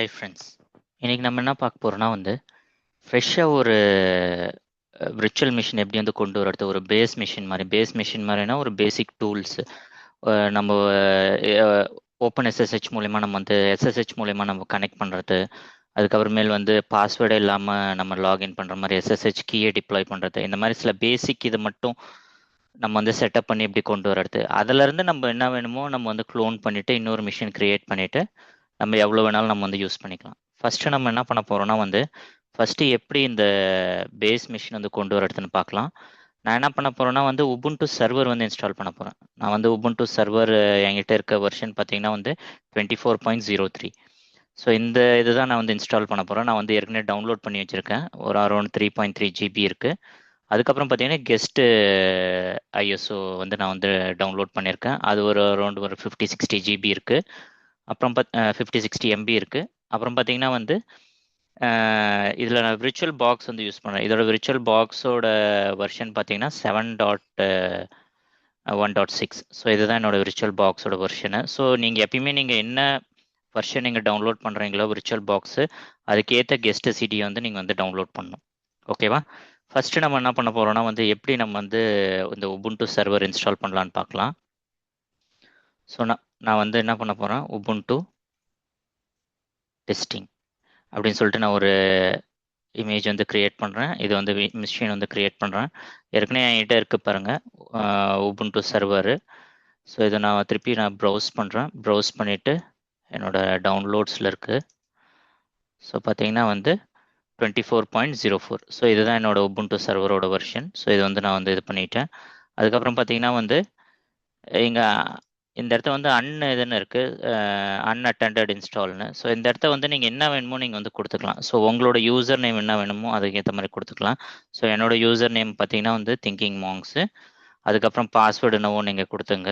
Hi friends, இன்னைக்கு நம்ம என்ன பார்க்க போறோம்னா ஃப்ரெஷ்ஷாக ஒரு விர்ச்சுவல் மிஷின் எப்படி கொண்டு வரது, ஒரு பேஸ் மிஷின் மாதிரினா ஒரு பேசிக் டூல்ஸ் நம்ம ஓப்பன் எஸ்எஸ்ஹெச் மூலயமா நம்ம எஸ்எஸ்ஹெச் மூலயமா நம்ம கனெக்ட் பண்ணுறது, அதுக்கப்புறமேல் பாஸ்வேர்டே இல்லாமல் நம்ம லாகின் பண்ணுற மாதிரி எஸ்எஸ்ஹெச் கீயை டிப்ளாய் பண்ணுறது, இந்த மாதிரி சில பேசிக் இது மட்டும் நம்ம செட்டப் பண்ணி எப்படி கொண்டு வர்றது. அதுலேருந்து நம்ம என்ன வேணுமோ நம்ம க்ளோன் பண்ணிவிட்டு இன்னொரு மிஷின் க்ரியேட் பண்ணிவிட்டு நம்ம எவ்வளோ வேணாலும் நம்ம யூஸ் பண்ணிக்கலாம். ஃபஸ்ட்டு நம்ம என்ன பண்ண போகிறோம்னா ஃபஸ்ட்டு எப்படி இந்த பேஸ் மிஷின் கொண்டு வரதுன்னு பார்க்கலாம். நான் என்ன பண்ண போகிறேன்னா உபுண்டு சர்வர் இன்ஸ்டால் பண்ண போகிறேன். நான் உபுண்டு சர்வர் என்கிட்ட இருக்க வெர்ஷன் பார்த்தீங்கன்னா 24.03. ஸோ இந்த இதுதான் நான் இன்ஸ்டால் பண்ண போகிறேன். நான் ஏற்கனவே டவுன்லோட் பண்ணி வச்சுருக்கேன். ஒரு அரௌண்ட் 3.3 GB இருக்குது. அதுக்கப்புறம் பார்த்தீங்கன்னா கெஸ்ட்டு ஐஎஸ்ஓ நான் டவுன்லோட் பண்ணியிருக்கேன். அது ஒரு அரௌண்ட் ஒரு 50-60 GB இருக்குது. அப்புறம் 50-60 MB இருக்குது. அப்புறம் பார்த்தீங்கன்னா இதில் நான் விர்ச்சுவல் பாக்ஸ் யூஸ் பண்ணுறேன். இதோட விர்ச்சுவல் பாக்ஸோட வெர்ஷன் பார்த்தீங்கன்னா 7.1.6. ஸோ இதுதான் என்னோட விர்ச்சுவல் பாக்ஸோட வெர்ஷனு. ஸோ நீங்கள் எப்பயுமே நீங்கள் என்ன வெர்ஷன் நீங்கள் டவுன்லோட் பண்ணுறீங்களோ விர்ச்சுவல் பாக்ஸு, அதுக்கேற்ற கெஸ்ட்டு சிடியை நீங்கள் டவுன்லோட் பண்ணணும். ஓகேவா? ஃபஸ்ட்டு நம்ம என்ன பண்ண போகிறோம்னா எப்படி நம்ம இந்த உபுண்டு சர்வர் இன்ஸ்டால் பண்ணலான்னு பார்க்கலாம். ஸோ நான் என்ன பண்ண போகிறேன், உபுண்டு டெஸ்டிங் அப்படின்னு சொல்லிட்டு நான் ஒரு இமேஜ் க்ரியேட் பண்ணுறேன். இது மிஷின் க்ரியேட் பண்ணுறேன். ஏற்கனவே என்கிட்ட இருக்குது பாருங்கள், உபுண்டு சர்வரு. ஸோ இதை நான் திருப்பி ப்ரௌஸ் பண்ணுறேன். ப்ரௌஸ் பண்ணிவிட்டு என்னோடய டவுன்லோட்ஸில் இருக்குது. ஸோ பார்த்தீங்கன்னா 24.04. ஸோ இதுதான் என்னோடய உபுண்டு சர்வரோட வெர்ஷன். ஸோ இது நான் இது பண்ணிட்டேன். அதுக்கப்புறம் பார்த்தீங்கன்னா இங்கே இந்த இடத்த இதுன்னு இருக்குது, அன்அட்டெண்டட் இன்ஸ்டால்னு. ஸோ இந்த இடத்த நீங்கள் என்ன வேணுமோ நீங்கள் கொடுத்துக்கலாம். ஸோ உங்களோட யூசர் நேம் என்ன வேணுமோ அதுக்கேற்ற மாதிரி கொடுத்துக்கலாம். ஸோ என்னோட யூசர் நேம் பார்த்தீங்கன்னா திங்கிங் மாங்ஸு. அதுக்கப்புறம் பாஸ்வேர்டு என்னவோ நீங்கள் கொடுத்துங்க.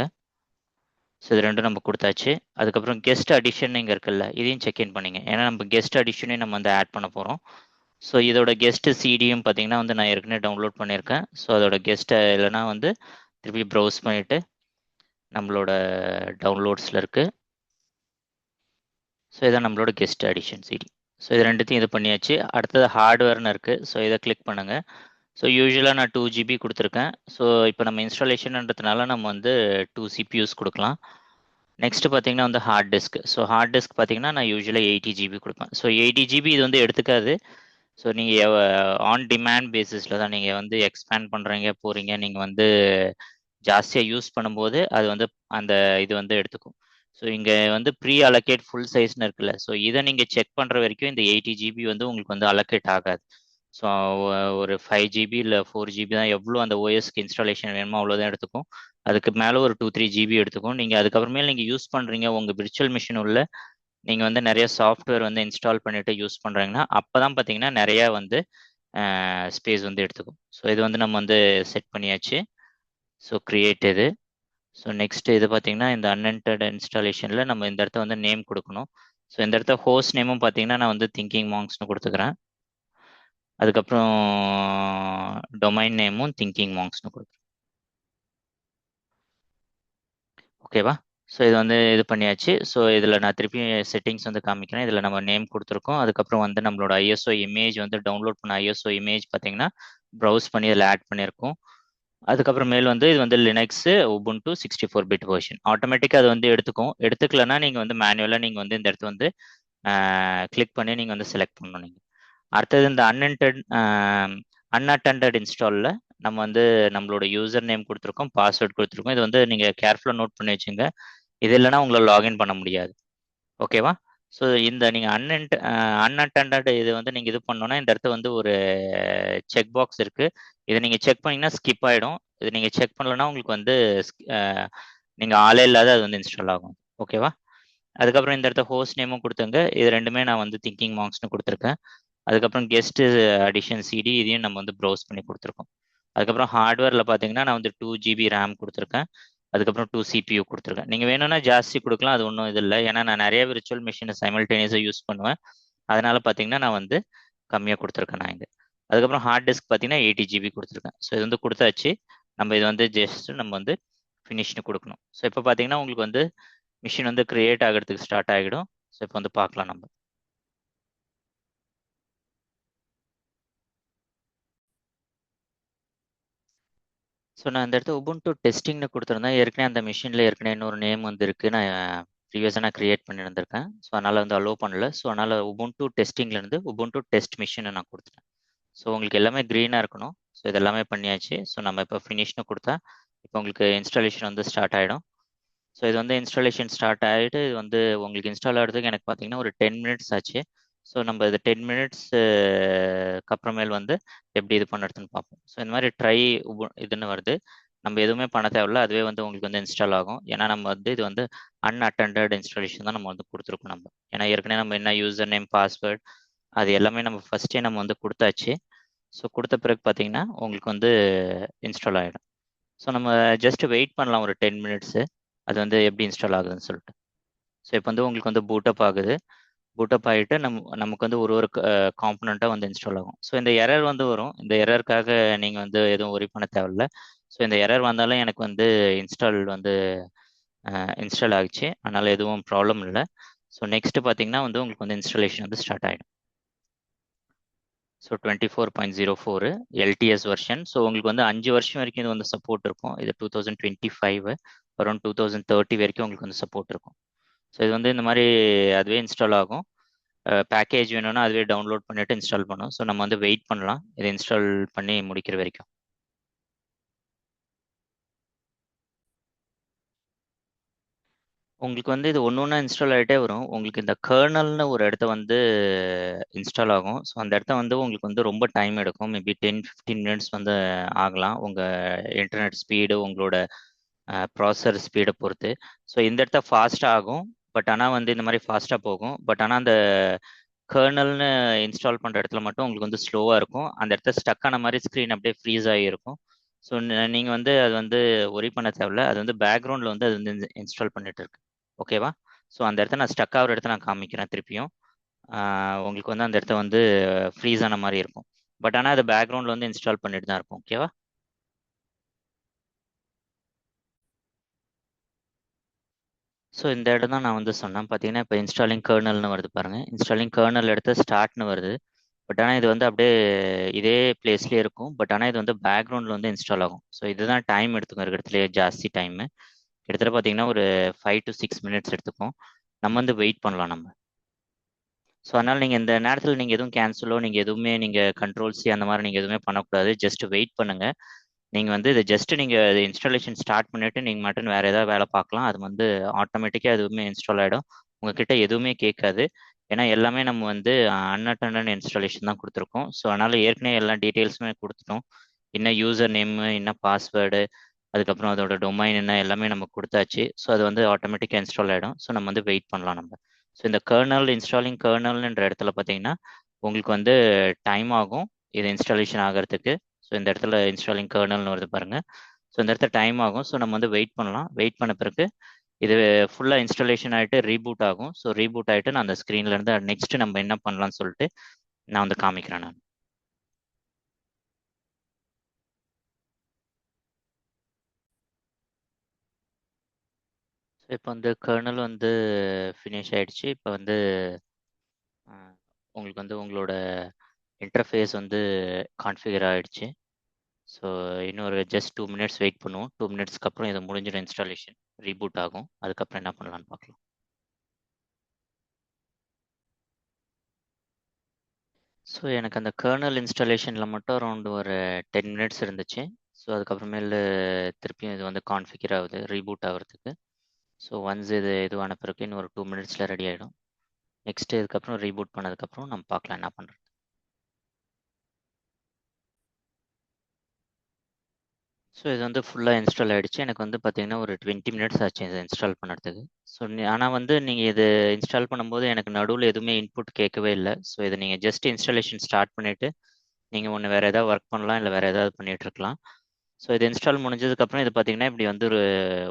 ஸோ இது ரெண்டும் நம்ம கொடுத்தாச்சு. அதுக்கப்புறம் கெஸ்ட் அடிஷன் இங்கே இருக்குல்ல, இதையும் செக்இன் பண்ணிங்க. ஏன்னா நம்ம கெஸ்ட் அடிஷனையும் நம்ம ஆட் பண்ண போகிறோம். ஸோ இதோட கெஸ்ட்டு சிடியும் பார்த்தீங்கன்னா நான் ஏற்கனவே டவுன்லோட் பண்ணியிருக்கேன். ஸோ அதோட கெஸ்ட்டை இல்லைனா திருப்பி ப்ரௌஸ் பண்ணிவிட்டு நம்மளோட டவுன்லோட்ஸில் இருக்குது. ஸோ இதான் நம்மளோட கெஸ்ட் அடிஷன் சிடி. ஸோ இது ரெண்டுத்தையும் இது பண்ணியாச்சு. அடுத்தது ஹார்ட்வேர்னு இருக்குது. ஸோ இதை கிளிக் பண்ணுங்கள். ஸோ யூஸ்வலாக நான் 2 GB கொடுத்துருக்கேன். ஸோ இப்போ நம்ம இன்ஸ்டாலேஷன்ன்றதுனால நம்ம 2 CPUs கொடுக்கலாம். நெக்ஸ்ட்டு பார்த்தீங்கன்னா hard disk. So hard disk பார்த்தீங்கன்னா நான் யூஸ்வலாக 80 GB கொடுப்பேன். ஸோ 80 GB இது எடுத்துக்காது. ஸோ நீங்கள் ஆன் டிமாண்ட் பேசிஸில் தான் நீங்கள் எக்ஸ்பேண்ட் பண்ணுறீங்க போகிறீங்க, நீங்கள் ஜாஸ்தியாக யூஸ் பண்ணும்போது அது அந்த இது எடுத்துக்கும். ஸோ இங்கே ப்ரீ அலோகேட் ஃபுல் சைஸ்னு இருக்குல்ல, ஸோ இதை நீங்கள் செக் பண்ணுற வரைக்கும் இந்த 80 GB உங்களுக்கு அலோகேட் ஆகாது. ஸோ ஒரு 5 GB இல்லை 4 GB தான் எவ்வளோ அந்த ஓஎஸ்க்கு இன்ஸ்டாலேஷன் வேணுமோ அவ்வளோதான் எடுத்துக்கும். அதுக்கு மேலே ஒரு 2-3 GB எடுத்துக்கும். நீங்கள் அதுக்கப்புறமேல் நீங்கள் யூஸ் பண்ணுறீங்க, உங்கள் விர்ச்சுவல் மிஷின் உள்ள நீங்கள் நிறைய சாஃப்ட்வேர் இன்ஸ்டால் பண்ணிவிட்டு யூஸ் பண்ணுறீங்கன்னா அப்போ தான் பார்த்தீங்கன்னா நிறையா ஸ்பேஸ் எடுத்துக்கும். ஸோ இது நம்ம செட் பண்ணியாச்சு. ஸோ கிரியேட் இது. ஸோ நெக்ஸ்ட் இது பார்த்தீங்கன்னா இந்த அன்என்டட் இன்ஸ்டாலேஷனில் நம்ம இந்த இடத்த நேம் கொடுக்கணும். ஸோ இந்த இடத்த ஹோஸ்ட் நேமும் பார்த்தீங்கன்னா நான் திங்கிங் மாங்ஸ்னு கொடுத்துக்கிறேன். அதுக்கப்புறம் டொமைன் நேமும் திங்கிங் மாங்ஸ்னு கொடுக்குறேன். ஓகேவா? ஸோ இது இது பண்ணியாச்சு. ஸோ இதில் நான் திருப்பி செட்டிங்ஸ் காமிக்கிறேன். இதில் நம்ம நேம் கொடுத்துருக்கோம். அதுக்கப்புறம் நம்மளோட ஐஎஸ்ஓ இமேஜ் டவுன்லோட் பண்ண ஐஎஸ்ஓ இமேஜ் பார்த்தீங்கன்னா ப்ரௌஸ் பண்ணி அதில் ஆட் பண்ணியிருக்கோம். அதுக்கப்புறமேல் இது லினக்ஸு உபுண்டு 64-bit வெர்ஷன். ஆட்டோமேட்டிக்காக அது எடுத்துக்கும். எடுத்துக்கலன்னா நீங்கள் மேனுவலாக நீங்கள் இந்த இடத்த கிளிக் பண்ணி நீங்கள் செலக்ட் பண்ணணும். நீங்கள் அடுத்தது இந்த அன்அட்டெண்டட் இன்ஸ்டாலில் நம்ம நம்மளோட யூசர் நேம் கொடுத்துருக்கோம், பாஸ்வேர்ட் கொடுத்துருக்கோம். இது நீங்கள் கேர்ஃபுல்லாக நோட் பண்ணி வச்சுங்க. இது இல்லைன்னா உங்களை லாகின் பண்ண முடியாது. ஓகேவா? ஸோ இந்த நீங்கள் அன்அட்டெண்டட் இது நீங்கள் இது பண்ணோன்னா இந்த இடத்த ஒரு செக் பாக்ஸ் இருக்குது. இதை நீங்கள் செக் பண்ணிங்கன்னா ஸ்கிப் ஆகிடும். இது நீங்கள் செக் பண்ணலன்னா உங்களுக்கு நீங்கள் ஆளே இல்லாத அது இன்ஸ்டால் ஆகும். ஓகேவா? அதுக்கப்புறம் இந்த இடத்த ஹோஸ்ட் நேமும் கொடுத்துங்க. இது ரெண்டுமே நான் திங்கிங் மாங்ஸ்னு கொடுத்துருக்கேன். அதுக்கப்புறம் கெஸ்ட் அடிஷன் சிடி இதையும் நம்ம ப்ரௌஸ் பண்ணி கொடுத்துருக்கோம். அதுக்கப்புறம் ஹார்ட்வேரில் பார்த்தீங்கன்னா நான் 2 GB RAM கொடுத்துருக்கேன். அதுக்கப்புறம் 2 CPU கொடுத்துருக்கேன். நீங்கள் வேணும்னா ஜாஸ்தி கொடுக்கலாம், அது ஒன்றும் இது இல்லை. ஏன்னா நான் நிறைய விர்ச்சுவல் மிஷினை சைமல்டேனியஸாக யூஸ் பண்ணுவேன். அதனால் பார்த்தீங்கன்னா நான் கம்மியாக கொடுத்துருக்கேன் நான் இங்கே. அதுக்கப்புறம் ஹார்ட் டிஸ்க் பார்த்தீங்கன்னா 80 GB கொடுத்துருக்கேன். ஸோ இது கொடுத்தாச்சு. நம்ம இது ஜஸ்ட் நம்ம ஃபினிஷ்னு கொடுக்கணும். ஸோ இப்போ பார்த்தீங்கன்னா உங்களுக்கு மிஷின் கிரியேட் ஆகிறதுக்கு ஸ்டார்ட் ஆகிடும். ஸோ இப்போ பார்க்கலாம் நம்ம. ஸோ நான் இந்த இடத்துல உபுண்டு டெஸ்டிங்னு கொடுத்துருந்தேன். ஏற்கனவே அந்த மிஷினில் ஏற்கனவே இன்னொரு நேம் வந்து இருக்குது. நான் ப்ரீவியஸாக நான் க்ரியேட் பண்ணியிருந்திருக்கேன். ஸோ அதனால் வந்து அலோவ் பண்ணல. ஸோ அதனால் உபுண்டு டெஸ்டிங்லேருந்து உபுண்டு டெஸ்ட் மிஷினை நான் கொடுத்துட்டேன். ஸோ உங்களுக்கு எல்லாமே க்ரீனாக இருக்கணும். ஸோ இது எல்லாமே பண்ணியாச்சு. ஸோ நம்ம இப்போ ஃபினிஷ்னு கொடுத்தா இப்போ உங்களுக்கு இன்ஸ்டாலேஷன் வந்து ஸ்டார்ட் ஆகிடும். ஸோ இது வந்து இன்ஸ்டாலேஷன் ஸ்டார்ட் ஆகிட்டு இது வந்து உங்களுக்கு இன்ஸ்டால் ஆகிறதுக்கு எனக்கு பார்த்தீங்கன்னா ஒரு 10 மினிட்ஸ் ஆச்சு. ஸோ நம்ம இது 10 மினிட்ஸ் அப்புறமேல் வந்து எப்படி இது பண்ணுறதுன்னு பார்ப்போம். ஸோ இந்த மாதிரி ட்ரை இதுன்னு வருது. நம்ம எதுவுமே பண்ண தேவையில்ல. அதுவே வந்து உங்களுக்கு வந்து இன்ஸ்டால் ஆகும். ஏன்னா நம்ம வந்து இது வந்து அன்அட்டெண்டட் இன்ஸ்டாலேஷன் தான் நம்ம வந்து கொடுத்துருக்கோம் நம்ம. ஏன்னா ஏற்கனவே நம்ம என்ன யூசர் நேம் பாஸ்வேர்ட் அது எல்லாமே நம்ம ஃபர்ஸ்டே நம்ம வந்து கொடுத்தாச்சு. ஸோ கொடுத்த பிறகு பார்த்தீங்கன்னா உங்களுக்கு வந்து இன்ஸ்டால் ஆகிடும். ஸோ நம்ம ஜஸ்ட் வெயிட் பண்ணலாம் ஒரு 10 மினிட்ஸு. அது வந்து எப்படி இன்ஸ்டால் ஆகுதுன்னு சொல்லிட்டு. ஸோ இப்போ வந்து உங்களுக்கு வந்து பூட்டப் ஆகுது. பூட்டப் ஆகிட்டு நமக்கு வந்து ஒரு ஒரு காம்பனண்ட்டாக வந்து இன்ஸ்டால் ஆகும். ஸோ இந்த எரர் வந்து வரும். இந்த எரருக்காக நீங்கள் வந்து எதுவும் ஒரி பண்ண தேவையில்ல. ஸோ இந்த எரர் வந்தாலும் எனக்கு வந்து இன்ஸ்டால் ஆகிடுச்சு. அதனால் எதுவும் ப்ராப்ளம் இல்லை. ஸோ நெக்ஸ்ட்டு பார்த்தீங்கன்னா வந்து உங்களுக்கு வந்து இன்ஸ்டாலேஷன் வந்து ஸ்டார்ட் ஆகிடும். So 24.04 LTS version. ஸோ உங்களுக்கு வந்து 5 வருஷம் வரைக்கும் இது வந்து சப்போர்ட் இருக்கும். இது 2025 அரௌண்ட் 2030 வரைக்கும் உங்களுக்கு வந்து சப்போர்ட் இருக்கும். ஸோ இது வந்து இந்த மாதிரி அதுவே இன்ஸ்டால் ஆகும். பேக்கேஜ் வேணும்னா அதுவே டவுன்லோட் பண்ணிட்டு இன்ஸ்டால் பண்ணும். ஸோ நம்ம வந்து வெயிட் பண்ணலாம் இதை இன்ஸ்டால் பண்ணி முடிக்கிற வரைக்கும். உங்களுக்கு வந்து இது ஒன்று ஒன்றா இன்ஸ்டால் ஆகிட்டே வரும். உங்களுக்கு இந்த கர்னல்னு ஒரு இடத்த வந்து இன்ஸ்டால் ஆகும். ஸோ அந்த இடத்த வந்து உங்களுக்கு வந்து ரொம்ப டைம் எடுக்கும். மேபி 10-15 மினிட்ஸ் வந்து ஆகலாம். உங்கள் இன்டர்நெட் ஸ்பீடு உங்களோட ப்ராசஸர் ஸ்பீடை பொறுத்து. ஸோ இந்த இடத்த ஃபாஸ்ட்டாக ஆகும். பட் ஆனால் வந்து இந்த மாதிரி ஃபாஸ்ட்டாக போகும். பட் ஆனால் அந்த கர்னல்னு இன்ஸ்டால் பண்ணுற இடத்துல மட்டும் உங்களுக்கு வந்து ஸ்லோவாக இருக்கும். அந்த இடத்த ஸ்டக் ஆன மாதிரி ஸ்க்ரீன் அப்படியே ஃப்ரீஸ் ஆகி இருக்கும். ஸோ நீங்கள் வந்து அது வந்து ஒரி பண்ண தேவையில்ல. அது வந்து பேக்ரவுண்டில் வந்து அது வந்து இன்ஸ்டால் பண்ணிட்டு இருக்கு. ஓகேவா? ஸோ அந்த இடத்த நான் ஸ்டக் ஆகிற இடத்த நான் காமிக்கிறேன் திருப்பியும். உங்களுக்கு வந்து அந்த இடத்த வந்து ஃப்ரீஸ் ஆன மாதிரி இருக்கும். பட் ஆனால் அது பேக்ரவுண்டில் வந்து இன்ஸ்டால் பண்ணிட்டு தான் இருக்கும். ஓகேவா? ஸோ இந்த இடம் தான் நான் வந்து சொன்னேன். பார்த்தீங்கன்னா இப்போ இன்ஸ்டாலிங் கர்னல்னு வருது பாருங்கள். இன்ஸ்டாலிங் கர்னல் எடுத்து ஸ்டார்ட்னு வருது. பட் ஆனால் இது வந்து அப்படியே இதே பிளேஸ்லேயே இருக்கும். பட் ஆனால் இது வந்து பேக்ரவுண்டில் வந்து இன்ஸ்டால் ஆகும். ஸோ இதுதான் டைம் எடுத்துக்கும் இருக்கிறதுலே ஜாஸ்தி டைமு. கிட்டத்தட்ட பார்த்தீங்கன்னா ஒரு 5 to 6 மினிட்ஸ் எடுத்துக்கும். நம்ம வந்து வெயிட் பண்ணலாம் நம்ம. ஸோ அதனால் நீங்கள் இந்த நேரத்தில் நீங்கள் எதுவும் கேன்சலோ நீங்கள் எதுவுமே நீங்கள் கண்ட்ரோல்ஸி அந்த மாதிரி நீங்கள் எதுவுமே பண்ணக்கூடாது. ஜஸ்ட் வெயிட் பண்ணுங்கள். நீங்கள் வந்து இதை ஜஸ்ட் நீங்கள் இன்ஸ்டாலேஷன் ஸ்டார்ட் பண்ணிவிட்டு நீங்கள் மட்டும் வேறு ஏதாவது வேலை பார்க்கலாம். அது வந்து ஆட்டோமேட்டிக்காக எதுவுமே இன்ஸ்டால் ஆகிடும். உங்ககிட்ட எதுவுமே கேட்காது. ஏன்னா எல்லாமே நம்ம வந்து அன்அட்டெண்டட் இன்ஸ்டாலேஷன் தான் கொடுத்துருக்கோம். ஸோ அதனால் ஏற்கனவே எல்லா டீட்டெயில்ஸுமே கொடுத்துட்டோம். என்ன யூசர் நேமு, என்ன பாஸ்வேர்டு, அதுக்கப்புறம் அதோட டொமைன் என்ன எல்லாமே நம்ம கொடுத்தாச்சு. ஸோ அது வந்து ஆட்டோமேட்டிக்காக இன்ஸ்டால் ஆகிடும். ஸோ நம்ம வந்து வெயிட் பண்ணலாம் நம்ம. ஸோ இந்த கர்னல் இன்ஸ்டாலிங் கர்னல்ன்ற இடத்துல பார்த்தீங்கன்னா உங்களுக்கு வந்து டைம் ஆகும் இது இன்ஸ்டாலேஷன் ஆகிறதுக்கு. ஸோ இந்த இடத்துல இன்ஸ்டாலிங் கர்னல்னு வருது பாருங்கள். ஸோ இந்த இடத்துல டைம் ஆகும். ஸோ நம்ம வந்து வெயிட் பண்ணலாம். வெயிட் பண்ண பிறகு இது ஃபுல்லாக இன்ஸ்டாலேஷன் ஆகிட்டு ரீபூட் ஆகும். ஸோ ரீபூட் ஆகிட்டு நான் அந்த ஸ்க்ரீன்லேருந்து நெக்ஸ்ட் நம்ம என்ன பண்ணலாம்னு சொல்லிட்டு நான் வந்து காமிக்கிறேன் நான். ஸோ இப்போ வந்து கர்னல் வந்து ஃபினிஷ் ஆகிடுச்சு. இப்போ வந்து உங்களுக்கு வந்து உங்களோட இன்டர்ஃபேஸ் வந்து கான்ஃபிகர் ஆகிடுச்சு. ஸோ இன்னொரு ஜஸ்ட் 2 மினிட்ஸ் வெயிட் பண்ணுவோம். 2 மினிட்ஸ்க்கு அப்புறம் இது முடிஞ்சிடும் இன்ஸ்டாலேஷன். ரீபூட் ஆகும். அதுக்கப்புறம் என்ன பண்ணலான்னு பார்க்கலாம். ஸோ எனக்கு அந்த கர்னல் இன்ஸ்டாலேஷனில் மட்டும் அரௌண்ட் ஒரு 10 மினிட்ஸ் இருந்துச்சு. ஸோ அதுக்கப்புறமேலு திருப்பியும் இது வந்து கான்ஃபிகர் ஆகுது ரீபூட் ஆகிறதுக்கு. ஸோ ஒன்ஸ் இதுவான பிறகு இன்னும் ஒரு 2 மினிட்ஸில் ரெடி ஆகிடும். நெக்ஸ்ட்டு இதுக்கப்புறம் ரீபூட் பண்ணதுக்கப்புறம் நம்ம பார்க்கலாம் என்ன பண்ணுறது. ஸோ இது வந்து ஃபுல்லாக இன்ஸ்டால் ஆகிடுச்சு. எனக்கு வந்து பார்த்தீங்கன்னா ஒரு 20 மினிட்ஸ் ஆச்சு இதை இன்ஸ்டால் பண்ணுறதுக்கு. ஸோ ஆனால் வந்து நீங்கள் இது இன்ஸ்டால் பண்ணும்போது எனக்கு நடுவில் எதுவுமே இன்புட் கேட்கவே இல்லை. ஸோ இதை நீங்கள் ஜஸ்ட் இன்ஸ்டாலேஷன் ஸ்டார்ட் பண்ணிவிட்டு நீங்கள் ஒன்று வேறு ஏதாவது ஒர்க் பண்ணலாம், இல்லை வேறு ஏதாவது பண்ணிகிட்ருக்கலாம். ஸோ இது இன்ஸ்டால் முடிஞ்சதுக்கப்புறம் இது பார்த்தீங்கன்னா இப்படி வந்து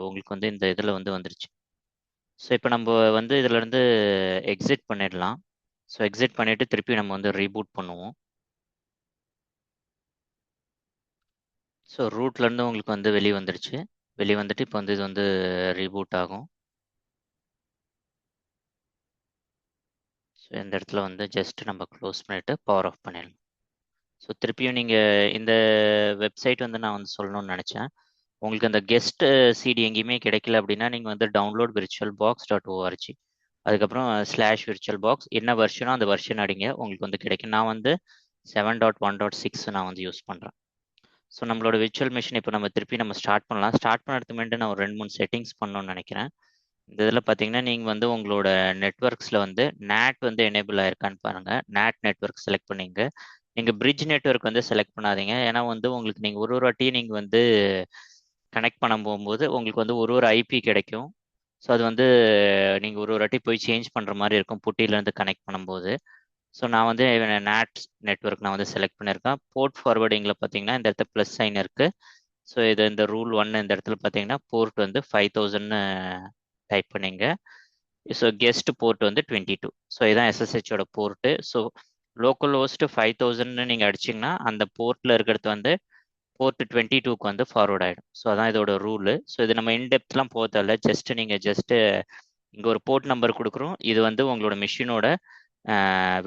உங்களுக்கு வந்து இந்த இதில் வந்து வந்துருச்சு. ஸோ இப்போ நம்ம வந்து இதிலேருந்து எக்ஸிட் பண்ணிடலாம். ஸோ எக்ஸிட் பண்ணிவிட்டு திருப்பி நம்ம வந்து ரீபூட் பண்ணுவோம். ஸோ ரூட்லேருந்து உங்களுக்கு வந்து வெளியே வந்துருச்சு. வெளியே வந்துட்டு இப்போ வந்து இது வந்து ரீபூட் ஆகும். ஸோ இந்த இடத்துல வந்து ஜஸ்ட் நம்ம க்ளோஸ் பண்ணிவிட்டு பவர் ஆஃப் பண்ணிடலாம். ஸோ திருப்பியும் நீங்கள் இந்த வெப்சைட் வந்து நான் வந்து சொல்லணும்னு நினச்சேன். உங்களுக்கு அந்த கெஸ்ட் சிடி எங்கேயுமே கிடைக்கல அப்படின்னா நீங்கள் வந்து download VirtualBox dot org, அதுக்கப்புறம் ஸ்லாஷ் விர்ச்சுவல் பாக்ஸ், என்ன வெர்ஷனோ அந்த வெர்ஷன் அடிங்க, உங்களுக்கு வந்து கிடைக்கும். நான் வந்து 7.1.6 நான் வந்து யூஸ் பண்ணுறேன். ஸோ நம்மளோட விர்ச்சுவல் மிஷின் இப்போ நம்ம திருப்பி நம்ம ஸ்டார்ட் பண்ணலாம். ஸ்டார்ட் பண்ணுறதுக்கு முன்னாடி நான் ஒரு 2-3 செட்டிங்ஸ் பண்ணணும்னு நினைக்கிறேன். இந்த இதில் பார்த்தீங்கன்னா நீங்கள் வந்து உங்களோட நெட்ஒர்க்ஸில் வந்து நேட் வந்து எனேபிள் ஆயிருக்கான்னு பாருங்கள். நேட் நெட்ஒர்க் செலக்ட் பண்ணிங்க. நீங்கள் பிரிட்ஜ் நெட்ஒர்க் வந்து செலக்ட் பண்ணாதீங்க. ஏன்னா வந்து உங்களுக்கு நீங்கள் ஒரு வாட்டியும் நீங்கள் வந்து கனெக்ட் பண்ண போகும்போது உங்களுக்கு வந்து ஒரு ஐபி கிடைக்கும். ஸோ அது வந்து நீங்கள் ஒரு வாட்டி போய் சேஞ்ச் பண்ணுற மாதிரி இருக்கும் புட்டியிலேருந்து கனெக்ட் பண்ணும்போது. ஸோ நான் வந்து நேட் நெட்ஒர்க் நான் வந்து செலக்ட் பண்ணியிருக்கேன். போர்ட் ஃபார்வர்டிங்கில் பார்த்தீங்கன்னா இந்த இடத்துல ப்ளஸ் சைன் இருக்குது. ஸோ இது இந்த ரூல் 1 இந்த இடத்துல பார்த்தீங்கன்னா போர்ட் வந்து 5000 டைப் பண்ணிங்க. ஸோ கெஸ்ட் போர்ட் வந்து 22. ஸோ இதான் எஸ்எஸ்ஹெச்சோட போர்ட்டு. ஸோ லோக்கல் ஹோஸ்ட் 5000 நீங்கள் அடிச்சிங்கன்னா அந்த போர்ட்டில் இருக்கிறது வந்து போர்ட் 22க்கு வந்து ஃபார்வர்ட் ஆகிடும். ஸோ அதான் இதோட ரூலு. ஸோ இது நம்ம இன்டெப்த்லாம் போக தேவையில்ல. ஜஸ்ட்டு இங்கே ஒரு போர்ட் நம்பர் கொடுக்குறோம். இது வந்து உங்களோட மிஷினோட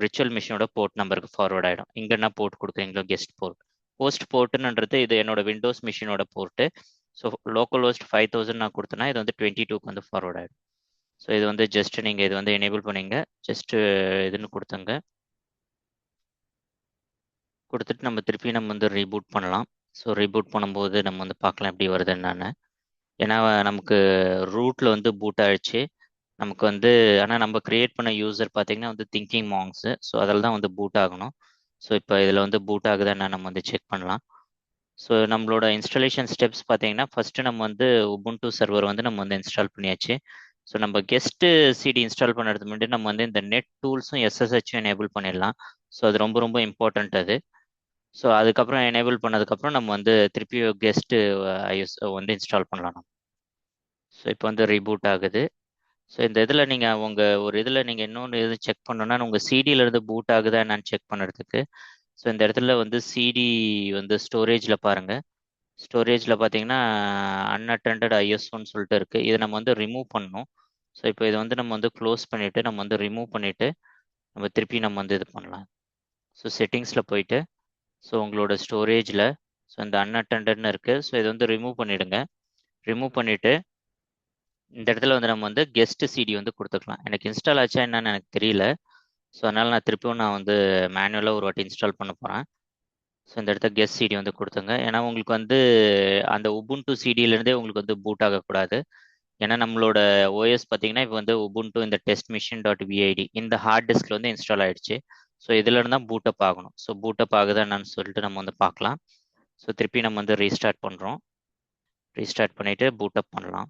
விர்ச்சுவல் மிஷினோட போர்ட் நம்பருக்கு ஃபார்வர்ட் ஆகிடும். இங்கே என்ன போர்ட் கொடுக்குறீங்களோ கெஸ்ட் போர்ட். ஹோஸ்ட் போர்ட்டுன்றது இது என்னோட விண்டோஸ் மிஷினோட போர்ட்டு. ஸோ லோக்கல் ஹோஸ்ட் 5000 நான் கொடுத்தேன்னா இது வந்து 22க்கு வந்து ஃபார்வர்ட் ஆகிடும். ஸோ இது வந்து ஜஸ்ட் நீங்கள் இது வந்து எனேபிள் பண்ணிங்க. ஜஸ்ட்டு இதுன்னு கொடுத்துங்க. கொடுத்துட்டு நம்ம திருப்பி நம்ம வந்து ரீபூட் பண்ணலாம். ஸோ ரீபூட் பண்ணும்போது நம்ம வந்து பார்க்கலாம் எப்படி வருது என்னன்னு. ஏன்னா நமக்கு ரூட்டில் வந்து பூட் ஆயிடுச்சு. நமக்கு வந்து ஆனால் நம்ம கிரியேட் பண்ண யூசர் பார்த்தீங்கன்னா வந்து திங்கிங் மாங்ஸு. ஸோ அதில் தான் வந்து பூட் ஆகணும். ஸோ இப்போ இதில் வந்து பூட் ஆகுதா என்ன நம்ம வந்து செக் பண்ணலாம். ஸோ நம்மளோட இன்ஸ்டாலேஷன் ஸ்டெப்ஸ் பார்த்தீங்கன்னா ஃபஸ்ட்டு நம்ம வந்து உபுண்டு சர்வர் வந்து நம்ம வந்து இன்ஸ்டால் பண்ணியாச்சு. ஸோ நம்ம கெஸ்ட்டு சிடி இன்ஸ்டால் பண்ணுறதுக்கு முன்னாடி நம்ம வந்து இந்த நெட் டூல்ஸும் எஸ்எஸ்ஹெச்சும் எனேபிள் பண்ணிடலாம். ஸோ அது ரொம்ப ரொம்ப இம்பார்ட்டண்ட் அது. ஸோ அதுக்கப்புறம் எனேபிள் பண்ணதுக்கப்புறம் நம்ம வந்து திருப்பி கெஸ்ட்டு ஐஎஸ் வந்து இன்ஸ்டால் பண்ணலாம் நம்ம. ஸோ இப்போ வந்து ரீபூட் ஆகுது. ஸோ இந்த இதில் நீங்கள் உங்கள் ஒரு இதில் நீங்கள் இன்னொன்று எது செக் பண்ணணும்னா உங்கள் சிடியிலேருந்து பூட் ஆகுதா என்னன்னு செக் பண்ணுறதுக்கு. ஸோ இந்த இடத்துல வந்து சிடி வந்து ஸ்டோரேஜில் பாருங்கள். ஸ்டோரேஜில் பார்த்தீங்கன்னா அன்அட்டெண்டட் ஐஎஸ்ஓன்னு சொல்லிட்டு இருக்குது. இதை நம்ம வந்து ரிமூவ் பண்ணணும். ஸோ இப்போ இதை வந்து நம்ம வந்து க்ளோஸ் பண்ணிவிட்டு நம்ம வந்து ரிமூவ் பண்ணிவிட்டு நம்ம திருப்பி நம்ம வந்து இது பண்ணலாம். ஸோ செட்டிங்ஸில் போயிட்டு ஸோ உங்களோட ஸ்டோரேஜில் ஸோ இந்த அன்அட்டெண்டட்னு இருக்குது. ஸோ இதை வந்து ரிமூவ் பண்ணிவிடுங்க. ரிமூவ் பண்ணிவிட்டு இந்த இடத்துல வந்து நம்ம வந்து கெஸ்ட் சிடி வந்து கொடுத்துக்கலாம். எனக்கு இன்ஸ்டால் ஆச்சா என்னன்னு எனக்கு தெரியல. ஸோ அதனால் நான் திருப்பியும் நான் வந்து மேனுவலாக ஒரு வாட்டி இன்ஸ்டால் பண்ண போகிறேன். ஸோ இந்த இடத்த கெஸ்ட் சிடி வந்து கொடுத்துங்க. ஏன்னா உங்களுக்கு வந்து அந்த உபுண்டு சிடியிலேருந்தே உங்களுக்கு வந்து பூட் ஆகக்கூடாது. ஏன்னா நம்மளோட ஓஎஸ் பார்த்தீங்கன்னா இப்போ வந்து உபுண்டு இந்த டெஸ்ட் மிஷின் டாட் விஐடி இந்த ஹார்ட் டிஸ்கில் வந்து இன்ஸ்டால் ஆயிடுச்சு. ஸோ இதுலேருந்து தான் பூட்டப் ஆகணும். ஸோ பூட்டப் ஆகுதா என்னன்னு சொல்லிட்டு நம்ம வந்து பார்க்கலாம். ஸோ திருப்பி நம்ம வந்து ரீஸ்டார்ட் பண்ணுறோம். ரீஸ்டார்ட் பண்ணிவிட்டு பூட்டப் பண்ணலாம்.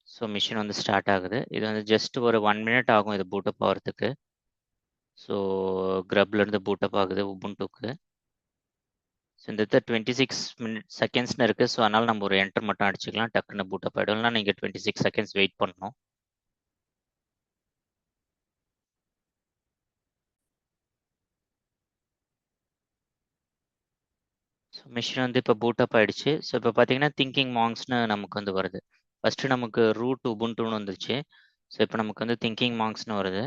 ஸோ மிஷின் வந்து ஸ்டார்ட் ஆகுது. இது வந்து ஜஸ்ட் ஒரு 1 மினிட் ஆகும் இது பூட்டப் ஆகிறதுக்கு. ஸோ க்ரப்லேருந்து பூட்டப் ஆகுது உபுண்டுக்கு. ஸோ இந்த இடத்துல 26 செகண்ட்ஸ்னு இருக்குது. ஸோ அதனால் நம்ம ஒரு என்டர் மட்டும் அடிச்சுக்கலாம். டக்குன்னு பூட்டப் ஆகிடும். இல்லைனா நீங்கள் 26 செகண்ட்ஸ் வெயிட் பண்ணணும். ஸோ மிஷின் வந்து இப்போ பூட்டப் ஆகிடுச்சு. ஸோ இப்போ பார்த்தீங்கன்னா திங்கிங் மாங்ஸ்னு நமக்கு வந்து வருது. ஃபஸ்ட்டு நமக்கு ரூட் உபுண்டுன்னு வந்துச்சு. ஸோ இப்போ நமக்கு வந்து திங்கிங் மாங்ஸ்னு வருது.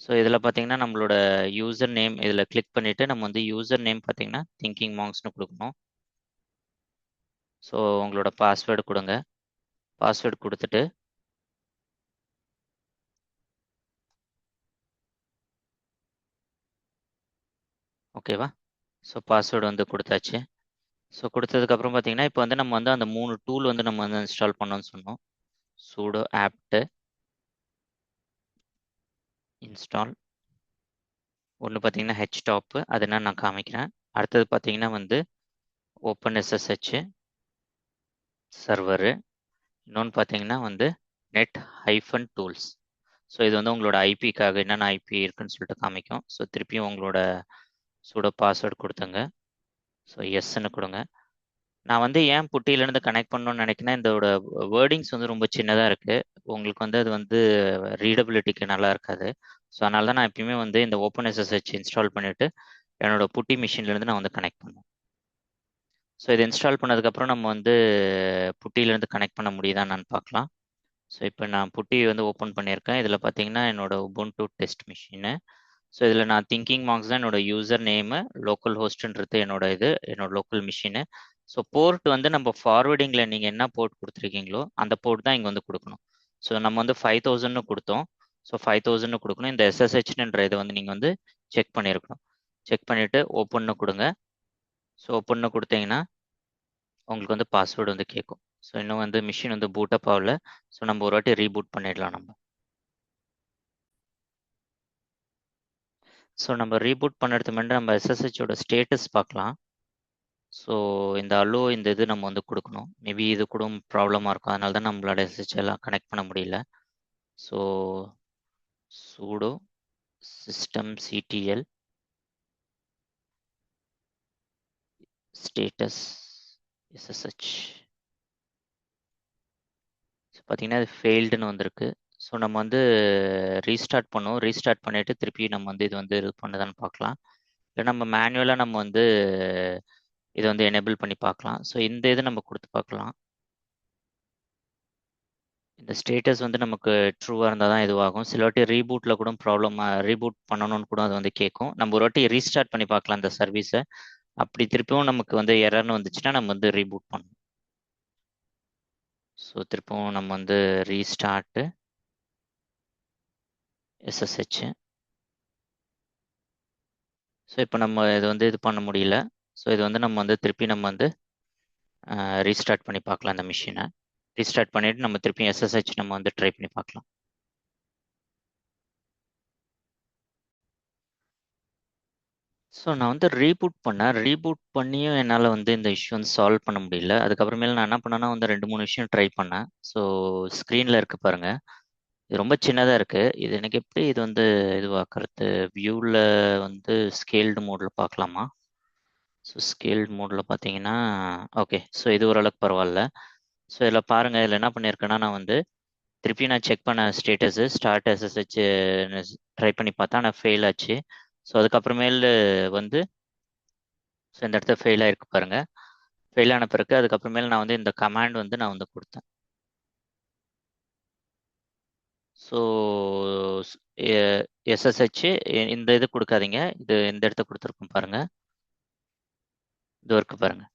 ஸோ இதில் பார்த்தீங்கன்னா நம்மளோட யூசர் நேம் இதில் கிளிக் பண்ணிவிட்டு நம்ம வந்து யூசர் நேம் பார்த்தீங்கன்னா திங்கிங் மாங்ஸ்னு கொடுக்கணும். ஸோ உங்களோட பாஸ்வேர்டு கொடுங்க. பாஸ்வேர்டு கொடுத்துட்டு ஓகேவா. ஸோ பாஸ்வேர்டு வந்து கொடுத்தாச்சு. ஸோ கொடுத்ததுக்கப்புறம் பார்த்தீங்கன்னா இப்போ வந்து நம்ம வந்து அந்த 3 டூல் வந்து நம்ம வந்து இன்ஸ்டால் பண்ணோன்னு சொன்னோம். sudo apt install. ஒன்று பார்த்தீங்கன்னா ஹெச்டாப்பு, அது என்ன நான் காமிக்கிறேன். அடுத்தது பார்த்தீங்கன்னா வந்து ஓப்பன் எஸ்எஸ்ஹெச் சர்வரு. இன்னொன்று பார்த்தீங்கன்னா வந்து நெட் ஹைஃபன் டூல்ஸ். ஸோ இது வந்து உங்களோட ஐபிக்காக என்னென்ன ஐபி இருக்குன்னு சொல்லிட்டு காமிக்கும். ஸோ திருப்பியும் உங்களோட சூடோ பாஸ்வேர்டு கொடுத்துங்க. ஸோ எஸ்ன்னு கொடுங்க. நான் வந்து ஏன் புட்டியிலேருந்து கனெக்ட் பண்ணணும்னு நினைக்கிறேன், இதோட வேர்டிங்ஸ் வந்து ரொம்ப சின்னதாக இருக்குது. உங்களுக்கு வந்து அது வந்து ரீடபிலிட்டிக்கு நல்லா இருக்காது. ஸோ அதனால தான் நான் எப்பயுமே வந்து இந்த ஓப்பன் எஸ்எஸ்ஹெச் இன்ஸ்டால் பண்ணிவிட்டு என்னோட புட்டி மிஷின்லேருந்து நான் வந்து கனெக்ட் பண்ணுவேன். ஸோ இது இன்ஸ்டால் பண்ணதுக்கப்புறம் நம்ம வந்து புட்டியிலேருந்து கனெக்ட் பண்ண முடியுதான்னு பார்க்கலாம். ஸோ இப்போ நான் புட்டி வந்து ஓப்பன் பண்ணியிருக்கேன். இதில் பார்த்தீங்கன்னா என்னோட உபுண்டு டெஸ்ட் மிஷினு. ஸோ இதில் நான் திங்கிங் மார்க்ஸ் தான் என்னோட யூசர் நேமு, லோக்கல் ஹோஸ்ட்ன்றது என்னோட லோக்கல் மிஷினு. ஸோ போர்ட் வந்து நம்ம ஃபார்வர்டிங்கில் நீங்கள் என்ன போர்ட் கொடுத்துருக்கீங்களோ அந்த போர்ட் தான் இங்கே வந்து கொடுக்கணும். ஸோ நம்ம வந்து 5000 கொடுத்தோம். ஸோ 5000 கொடுக்கணும். இந்த SSHன்ற இதை வந்து நீங்கள் வந்து செக் பண்ணியிருக்கணும். செக் பண்ணிவிட்டு ஓப்பன்னு கொடுங்க. ஸோ ஓப்பன்னு கொடுத்தீங்கன்னா உங்களுக்கு வந்து பாஸ்வேர்டு வந்து கேட்கும். ஸோ இன்னும் வந்து மிஷின் வந்து பூட் அப் ஆகல. ஸோ நம்ம ஒரு வாட்டி ரீபூட் பண்ணிடலாம் நம்ம. ஸோ நம்ம ரீபூட் பண்ணுறதுக்கு முன்னாடி நம்ம SSHோட ஸ்டேட்டஸ் பார்க்கலாம். ஸோ இந்த இந்த இது நம்ம வந்து கொடுக்கணும். மேபி இது கூட ப்ராப்ளமாக இருக்கும். அதனால தான் நம்மளோட SSH எல்லாம் கனெக்ட் பண்ண முடியல. So sudo systemctl status SSH. So பார்த்தீங்கன்னா இது ஃபெயில்டுன்னு வந்திருக்கு. ஸோ நம்ம வந்து ரீஸ்டார்ட் பண்ணுவோம். ரீஸ்டார்ட் பண்ணிவிட்டு திருப்பி நம்ம வந்து இது வந்து இது பண்ணுதான்னு பார்க்கலாம். இல்லை நம்ம மேனுவலாக நம்ம வந்து இதை வந்து எனேபிள் பண்ணி பார்க்கலாம். ஸோ இந்த இது நம்ம கொடுத்து பார்க்கலாம். இந்த ஸ்டேட்டஸ் வந்து நமக்கு ட்ரூவாக இருந்தால் தான் இதுவாகும். சில வாட்டி ரீபூட்டில் கூட ப்ராப்ளம், ரீபூட் பண்ணணும்னு கூட அது வந்து கேட்கும். நம்ம ஒரு வாட்டி ரீஸ்டார்ட் பண்ணி பார்க்கலாம் இந்த சர்வீஸை. அப்படி திருப்பியும் நமக்கு வந்து எரர்னு வந்துச்சுன்னா நம்ம வந்து ரீபூட் பண்ணணும். ஸோ திருப்பவும் நம்ம வந்து ரீஸ்டார்ட்டு SSH. ஸோ இப்போ நம்ம இது வந்து இது பண்ண முடியல. ஸோ இது வந்து நம்ம வந்து திருப்பி நம்ம வந்து ரீஸ்டார்ட் பண்ணி பார்க்கலாம் இந்த மிஷினை. ரீஸ்டார்ட் பண்ணிவிட்டு நம்ம திருப்பி SSH நம்ம வந்து ட்ரை பண்ணி பார்க்கலாம். ஸோ நான் வந்து ரீபூட் பண்ணேன். ரீபூட் பண்ணியும் என்னால் வந்து இந்த இஷ்யூ வந்து சால்வ் பண்ண முடியல. அதுக்கப்புறமேல நான் என்ன பண்ணேன்னா வந்து 2-3 விஷயம் ட்ரை பண்ணேன். ஸோ ஸ்க்ரீனில் இருக்கு பாருங்க. இது ரொம்ப சின்னதாக இருக்குது. இது எனக்கு எப்படி இது வந்து இதுவாக்குறது? வியூவில் வந்து ஸ்கேல்டு மோடில் பார்க்கலாமா? ஸோ ஸ்கேல்டு மோடில் பார்த்தீங்கன்னா ஓகே. ஸோ இது ஓரளவுக்கு பரவாயில்ல. ஸோ இதில் பாருங்கள், இதில் என்ன பண்ணியிருக்கேன்னா நான் வந்து திருப்பி நான் செக் பண்ண ஸ்டேட்டஸு ஸ்டார்ட் SSH ட்ரை பண்ணி பார்த்தா நான் ஃபெயில் ஆச்சு. ஸோ அதுக்கப்புறமேல் வந்து ஸோ இந்த இடத்துல ஃபெயில் ஆகிருக்கு பாருங்க. ஃபெயில் ஆன பிறகு அதுக்கப்புறமேல நான் வந்து இந்த கமாண்ட் வந்து நான் வந்து கொடுத்தேன். ஸோ SSH இந்த இது கொடுக்காதீங்க. இது இந்த இடத்த கொடுத்துருக்கோம் பாருங்க. இது இருக்கு பாருங்க.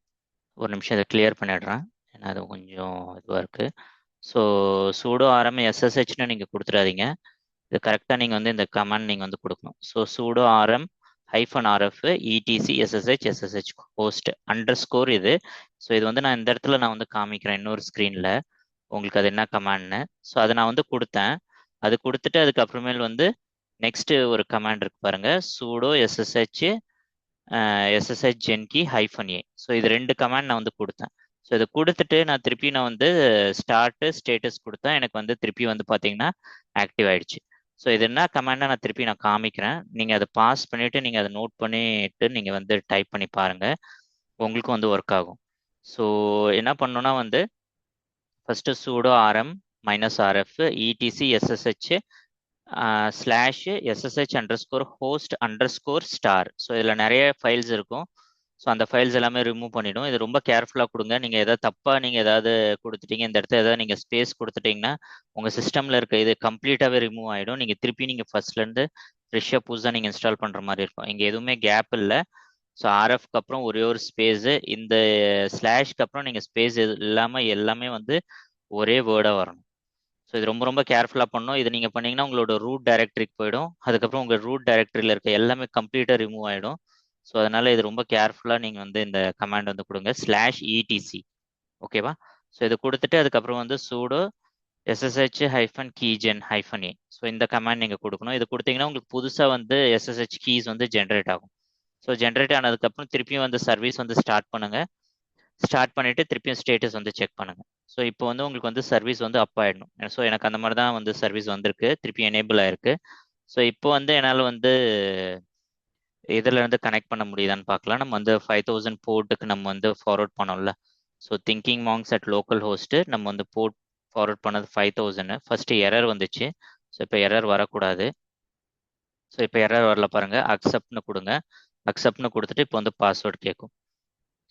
ஒரு நிமிஷம் இதை கிளியர் பண்ணிடுறேன். ஏன்னா அது கொஞ்சம் இதுவாக இருக்குது. ஸோ sudo rm SSHன்னு நீங்கள் கொடுத்துடாதீங்க. இது கரெக்டாக நீங்கள் வந்து இந்த கமாண்ட் நீங்கள் வந்து கொடுக்கணும். So sudo rm -rf etc ssh host _ இது. ஸோ இது வந்து நான் இந்த இடத்துல நான் வந்து காமிக்கிறேன் இன்னொரு ஸ்க்ரீனில் உங்களுக்கு அது என்ன கமாண்ட்னு. ஸோ அதை நான் வந்து கொடுத்தேன். அது கொடுத்துட்டு அதுக்கப்புறமேல் வந்து நெக்ஸ்ட் ஒரு கமாண்ட் இருக்கு பாருங்க, sudo ssh ssh genkey -a. So இது 2 கமாண்ட் நான் வந்து கொடுத்தேன். ஸோ இதை கொடுத்துட்டு நான் திருப்பி நான் வந்து ஸ்டார்ட் ஸ்டேட்டஸ் கொடுத்தேன். எனக்கு வந்து திருப்பி வந்து பார்த்தீங்கன்னா ஆக்டிவ் ஆயிடுச்சு. ஸோ இது என்ன கமாண்டை நான் திருப்பி நான் காமிக்கிறேன். நீங்கள் அதை பாஸ் பண்ணிவிட்டு நீங்கள் அதை நோட் பண்ணிட்டு நீங்கள் வந்து டைப் பண்ணி பாருங்கள். உங்களுக்கும் வந்து ஒர்க் ஆகும். ஸோ என்ன பண்ணணும்னா வந்து first sudo rm -rf etc ssh /ssh _host _star. So இதில் நிறைய ஃபைல்ஸ் இருக்கும். ஸோ அந்த ஃபைல்ஸ் எல்லாமே ரிமூவ் பண்ணிடும். இது ரொம்ப கேர்ஃபுல்லாக கொடுங்க. நீங்கள் எதாவது தப்பாக நீங்கள் ஏதாவது கொடுத்துட்டீங்க, இந்த இடத்துல ஏதாவது நீங்கள் ஸ்பேஸ் கொடுத்துட்டீங்கன்னா உங்கள் சிஸ்டமில் இருக்க இது கம்ப்ளீட்டாகவே ரிமூவ் ஆகிடும். நீங்கள் திருப்பி நீங்கள் ஃபர்ஸ்ட்லேருந்து ஃப்ரெஷ்ஷாக புதுசாக நீங்கள் இன்ஸ்டால் பண்ணுற மாதிரி இருக்கும். இங்கே எதுவுமே கேப் இல்லை. ஸோ ஆர்எஃப்க்கு அப்புறம் ஒரே ஒரு ஸ்பேஸு, இந்த ஸ்லாஷ்க்கு அப்புறம் நீங்கள் ஸ்பேஸ் இல்லாமல் எல்லாமே வந்து ஒரே வேர்டாக வரணும். ஸோ இது ரொம்ப ரொம்ப கேர்ஃபுல்லாக பண்ணணும். இது நீங்கள் பண்ணீங்கன்னா உங்களோட ரூட் டைரக்டரிக்கு போயிடும். அதுக்கப்புறம் உங்கள் ரூட் டைரக்டரியில் இருக்க எல்லாமே கம்ப்ளீட்டாக ரிமூவ் ஆகிடும். ஸோ அதனால இது ரொம்ப கேர்ஃபுல்லாக நீங்கள் வந்து இந்த கமாண்ட் வந்து கொடுங்க /etc. ஓகேவா? ஸோ இது கொடுத்துட்டு அதுக்கப்புறம் வந்து sudo ssh -keygen -a. So இந்த கமாண்ட் நீங்கள் கொடுக்கணும். இது கொடுத்தீங்கன்னா உங்களுக்கு புதுசாக வந்து SSH கீஸ் வந்து ஜென்ரேட் ஆகும். ஸோ ஜென்ரேட் ஆனதுக்கப்புறம் திருப்பியும் வந்து சர்வீஸ் வந்து ஸ்டார்ட் பண்ணுங்க. ஸ்டார்ட் பண்ணிட்டு திருப்பியும் ஸ்டேட்டஸ் வந்து செக் பண்ணுங்க. ஸோ இப்போ வந்து உங்களுக்கு வந்து சர்வீஸ் வந்து அப் ஆயிடணும். ஸோ எனக்கு அந்த மாதிரி தான் வந்து சர்வீஸ் வந்திருக்கு, திருப்பி எனேபிள் ஆயிருக்கு. ஸோ இப்போ வந்து என்னால் வந்து இதில் இருந்து கனெக்ட் பண்ண முடியுதான்னு பார்க்கலாம். நம்ம வந்து 5000 போர்ட்டுக்கு நம்ம வந்து ஃபார்வர்ட் பண்ணோம்ல. So Thinking Monks at localhost நம்ம வந்து போர்ட் ஃபார்வர்ட் பண்ணது 5000. ஃபர்ஸ்ட் எரர் வந்துச்சு. ஸோ இப்போ எரர் வரக்கூடாது. ஸோ இப்போ எரர் வரல பாருங்க. அக்செப்ட்னு கொடுங்க. அக்செப்ட்னு கொடுத்துட்டு இப்போ வந்து பாஸ்வேர்டு கேட்கும்.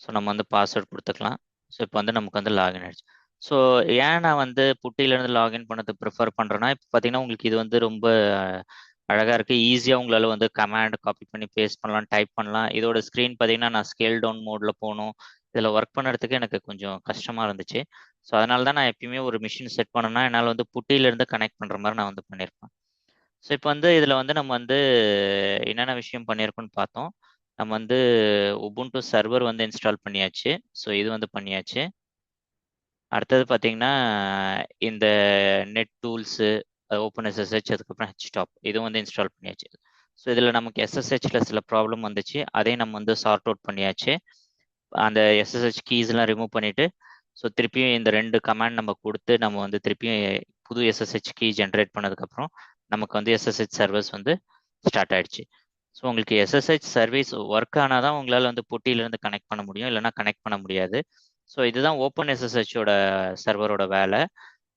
ஸோ நம்ம வந்து பாஸ்வேர்ட் கொடுத்துக்கலாம். ஸோ இப்போ வந்து நமக்கு வந்து லாகின் ஆயிடுச்சு. ஸோ ஏன் நான் வந்து புட்டியிலேருந்து லாகின் பண்ணது ப்ரிஃபர் பண்ணுறேன்னா, இப்போ பார்த்தீங்கன்னா உங்களுக்கு இது வந்து ரொம்ப அழகாக இருக்குது. ஈஸியாக உங்களால் வந்து கமாண்ட் காப்பி பண்ணி பேஸ்ட் பண்ணலாம், டைப் பண்ணலாம். இதோட ஸ்க்ரீன் பார்த்தீங்கன்னா நான் ஸ்கேல் டவுன் மோடில் போகணும். இதில் ஒர்க் பண்ணுறதுக்கு எனக்கு கொஞ்சம் கஷ்டமாக இருந்துச்சு. ஸோ அதனால தான் நான் எப்பயுமே ஒரு மிஷின் செட் பண்ணேன்னா என்னால் வந்து புட்டியிலேருந்து கனெக்ட் பண்ணுற மாதிரி நான் வந்து பண்ணியிருப்பேன். ஸோ இப்போ வந்து இதில் வந்து நம்ம வந்து என்னென்ன விஷயம் பண்ணியிருக்கோம்னு பார்த்தோம். நம்ம வந்து உபுண்டு சர்வர் வந்து இன்ஸ்டால் பண்ணியாச்சு. ஸோ இது வந்து பண்ணியாச்சு. அடுத்தது பார்த்தீங்கன்னா இந்த நெட் டூல்ஸு, ஓப்பன் எஸ்எஸ்ஹெச், அதுக்கப்புறம் ஹெச்டாப் இதுவும் வந்து இன்ஸ்டால் பண்ணியாச்சு. ஸோ இதில் நமக்கு எஸ்எஸ்ஹெச்ல சில ப்ராப்ளம் வந்துச்சு. அதையும் நம்ம வந்து சார்ட் அவுட் பண்ணியாச்சு. அந்த எஸ்எஸ்ஹெச் கீஸ்லாம் ரிமூவ் பண்ணிட்டு ஸோ திருப்பியும் இந்த 2 கமாண்ட் நம்ம கொடுத்து நம்ம வந்து திருப்பியும் புது எஸ்எஸ்ஹெச் கீ ஜென்ரேட் பண்ணதுக்கப்புறம் நமக்கு வந்து எஸ்எஸ்ஹெச் சர்வீஸ் வந்து ஸ்டார்ட் ஆயிடுச்சு. ஸோ உங்களுக்கு எஸ்எஸ்ஹெச் சர்வீஸ் ஒர்க் ஆனால் தான் உங்களால் வந்து புட்டியிலேருந்து கனெக்ட் பண்ண முடியும், இல்லைன்னா கனெக்ட் பண்ண முடியாது. ஸோ இதுதான் ஓப்பன் எஸ்எஸ்ஹெச்சோட சர்வரோட வேலை.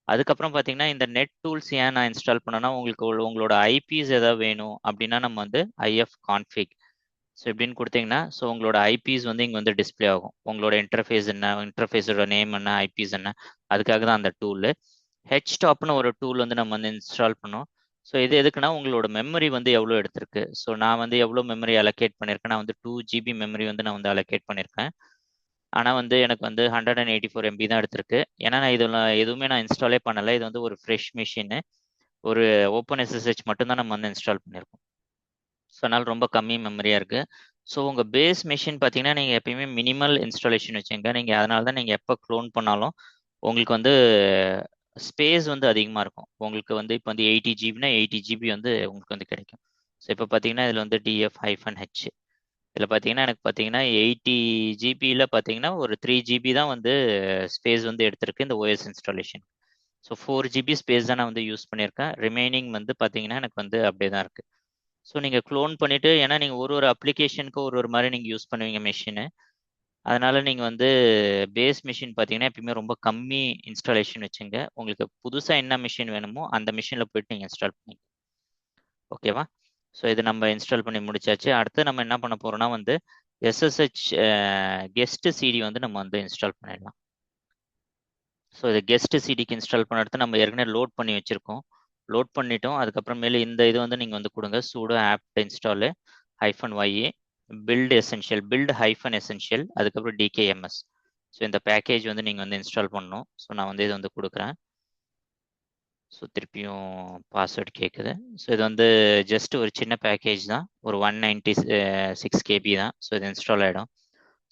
அதுக்கப்புறம் பார்த்தீங்கன்னா இந்த நெட் டூல்ஸ் ஏன் நான் இன்ஸ்டால் பண்ணேன்னா உங்களுக்கு உங்களோட ஐபிஸ் ஏதாவது வேணும் அப்படின்னா நம்ம வந்து ஐஎஃப் கான்ஃபிக் ஸோ இப்படின்னு கொடுத்தீங்கன்னா ஸோ உங்களோட ஐபிஸ் வந்து இங்கே வந்து டிஸ்பிளே ஆகும். உங்களோட இன்டர்ஃபேஸ் என்ன, இன்டர்ஃபேஸோட நேம் என்ன, ஐபிஸ் என்ன, அதுக்காக தான் அந்த டூலு. ஹெச்டாப்னு ஒரு டூல் வந்து நம்ம வந்து இன்ஸ்டால் பண்ணோம். ஸோ இது எதுக்குன்னா உங்களோட மெமரி வந்து எவ்வளோ எடுத்திருக்கு. ஸோ நான் வந்து எவ்வளோ மெமரி அலோகேட் பண்ணியிருக்கேன், நான் வந்து 2 GB மெமரி வந்து நான் வந்து அலோகேட் பண்ணியிருக்கேன். ஆனால் வந்து எனக்கு வந்து 184 MB தான் எடுத்திருக்கு. ஏன்னா நான் இதில் எதுவுமே நான் இன்ஸ்டாலே பண்ணலை. இது வந்து ஒரு ஃப்ரெஷ் மிஷின், ஒரு ஓப்பன் எஸ்எஸ்ஹெச் மட்டும்தான் நம்ம வந்து இன்ஸ்டால் பண்ணியிருக்கோம். ஸோ அதனால் ரொம்ப கம்மி மெமரியாக இருக்குது. ஸோ உங்கள் பேஸ் மிஷின் பார்த்தீங்கன்னா நீங்கள் எப்பயுமே மினிமல் இன்ஸ்டாலேஷன் வச்சுங்க. நீங்கள் அதனால தான் நீங்கள் எப்போ க்ளோன் பண்ணாலும் உங்களுக்கு வந்து ஸ்பேஸ் வந்து அதிகமாக இருக்கும். உங்களுக்கு வந்து இப்போ வந்து 80 GB 80 GB வந்து உங்களுக்கு வந்து கிடைக்கும். ஸோ இப்போ பார்த்தீங்கன்னா இதில் வந்து DF-H இதில் பார்த்தீங்கன்னா எனக்கு பார்த்தீங்கன்னா 80 GB பார்த்தீங்கன்னா ஒரு 3 GB தான் வந்து ஸ்பேஸ் வந்து எடுத்திருக்கு இந்த OS installation. So 4 GB space தான் நான் வந்து யூஸ் பண்ணியிருக்கேன். ரிமைனிங் வந்து பார்த்தீங்கன்னா எனக்கு வந்து அப்படியே தான் இருக்குது. ஸோ நீங்கள் க்ளோன் பண்ணிவிட்டு, ஏன்னா நீங்கள் ஒரு அப்ளிகேஷனுக்கு ஒரு மாதிரி நீங்கள் யூஸ் பண்ணுவீங்க மிஷினு. அதனால் நீங்கள் வந்து பேஸ் மிஷின் பார்த்தீங்கன்னா எப்பயுமே ரொம்ப கம்மி இன்ஸ்டாலேஷன் வச்சுங்க. உங்களுக்கு புதுசாக என்ன மிஷின் வேணுமோ அந்த மிஷினில் போயிட்டு நீங்கள் இன்ஸ்டால் பண்ணிங்க. ஓகேவா? ஸோ இது நம்ம இன்ஸ்டால் பண்ணி முடிச்சாச்சு. அடுத்து நம்ம என்ன பண்ண போகிறோம்னா வந்து எஸ்எஸ்ஹெச் கெஸ்ட் சிடி வந்து நம்ம வந்து இன்ஸ்டால் பண்ணிடலாம். ஸோ இது கெஸ்ட் சிடிக்கு இன்ஸ்டால் பண்ண அடுத்து நம்ம ஏற்கனவே லோட் பண்ணி வச்சுருக்கோம். லோட் பண்ணிட்டோம். அதுக்கப்புறமேலு இந்த இது வந்து நீங்கள் வந்து கொடுங்க, sudo apt install -YE build essential, build -essential, அதுக்கப்புறம் DKMS. ஸோ இந்த பேக்கேஜ் வந்து நீங்கள் வந்து இன்ஸ்டால் பண்ணணும். ஸோ நான் வந்து இது வந்து கொடுக்குறேன். ஸோ திருப்பியும் பாஸ்வேர்டு கேட்குது. ஸோ இது வந்து ஜஸ்ட் ஒரு சின்ன பேக்கேஜ் தான், ஒரு 196 KB தான். ஸோ இது இன்ஸ்டால் ஆகிடும்.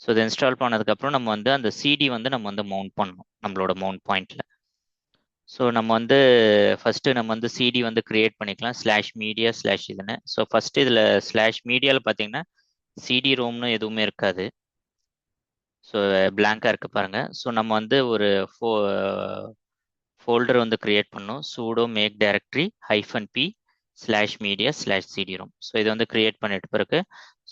ஸோ இது இன்ஸ்டால் பண்ணதுக்கப்புறம் நம்ம வந்து அந்த சிடி வந்து நம்ம வந்து மவுண்ட் பண்ணணும் நம்மளோட மவுண்ட் பாயிண்டில். ஸோ நம்ம வந்து ஃபஸ்ட்டு நம்ம வந்து சிடி வந்து க்ரியேட் பண்ணிக்கலாம், /media/ இதுன்னு. ஸோ ஃபஸ்ட்டு இதில் /mediaவில் பார்த்தீங்கன்னா சிடி ரோம்னு எதுவுமே இருக்காது. ஸோ பிளாங்காக இருக்குது பாருங்கள். ஸோ நம்ம வந்து ஒரு ஃபோல்டர் வந்து க்ரியேட் பண்ணோம், sudo make directory -p /media/cd-rom. So இது வந்து க்ரியேட் பண்ணிட்டு பிறகு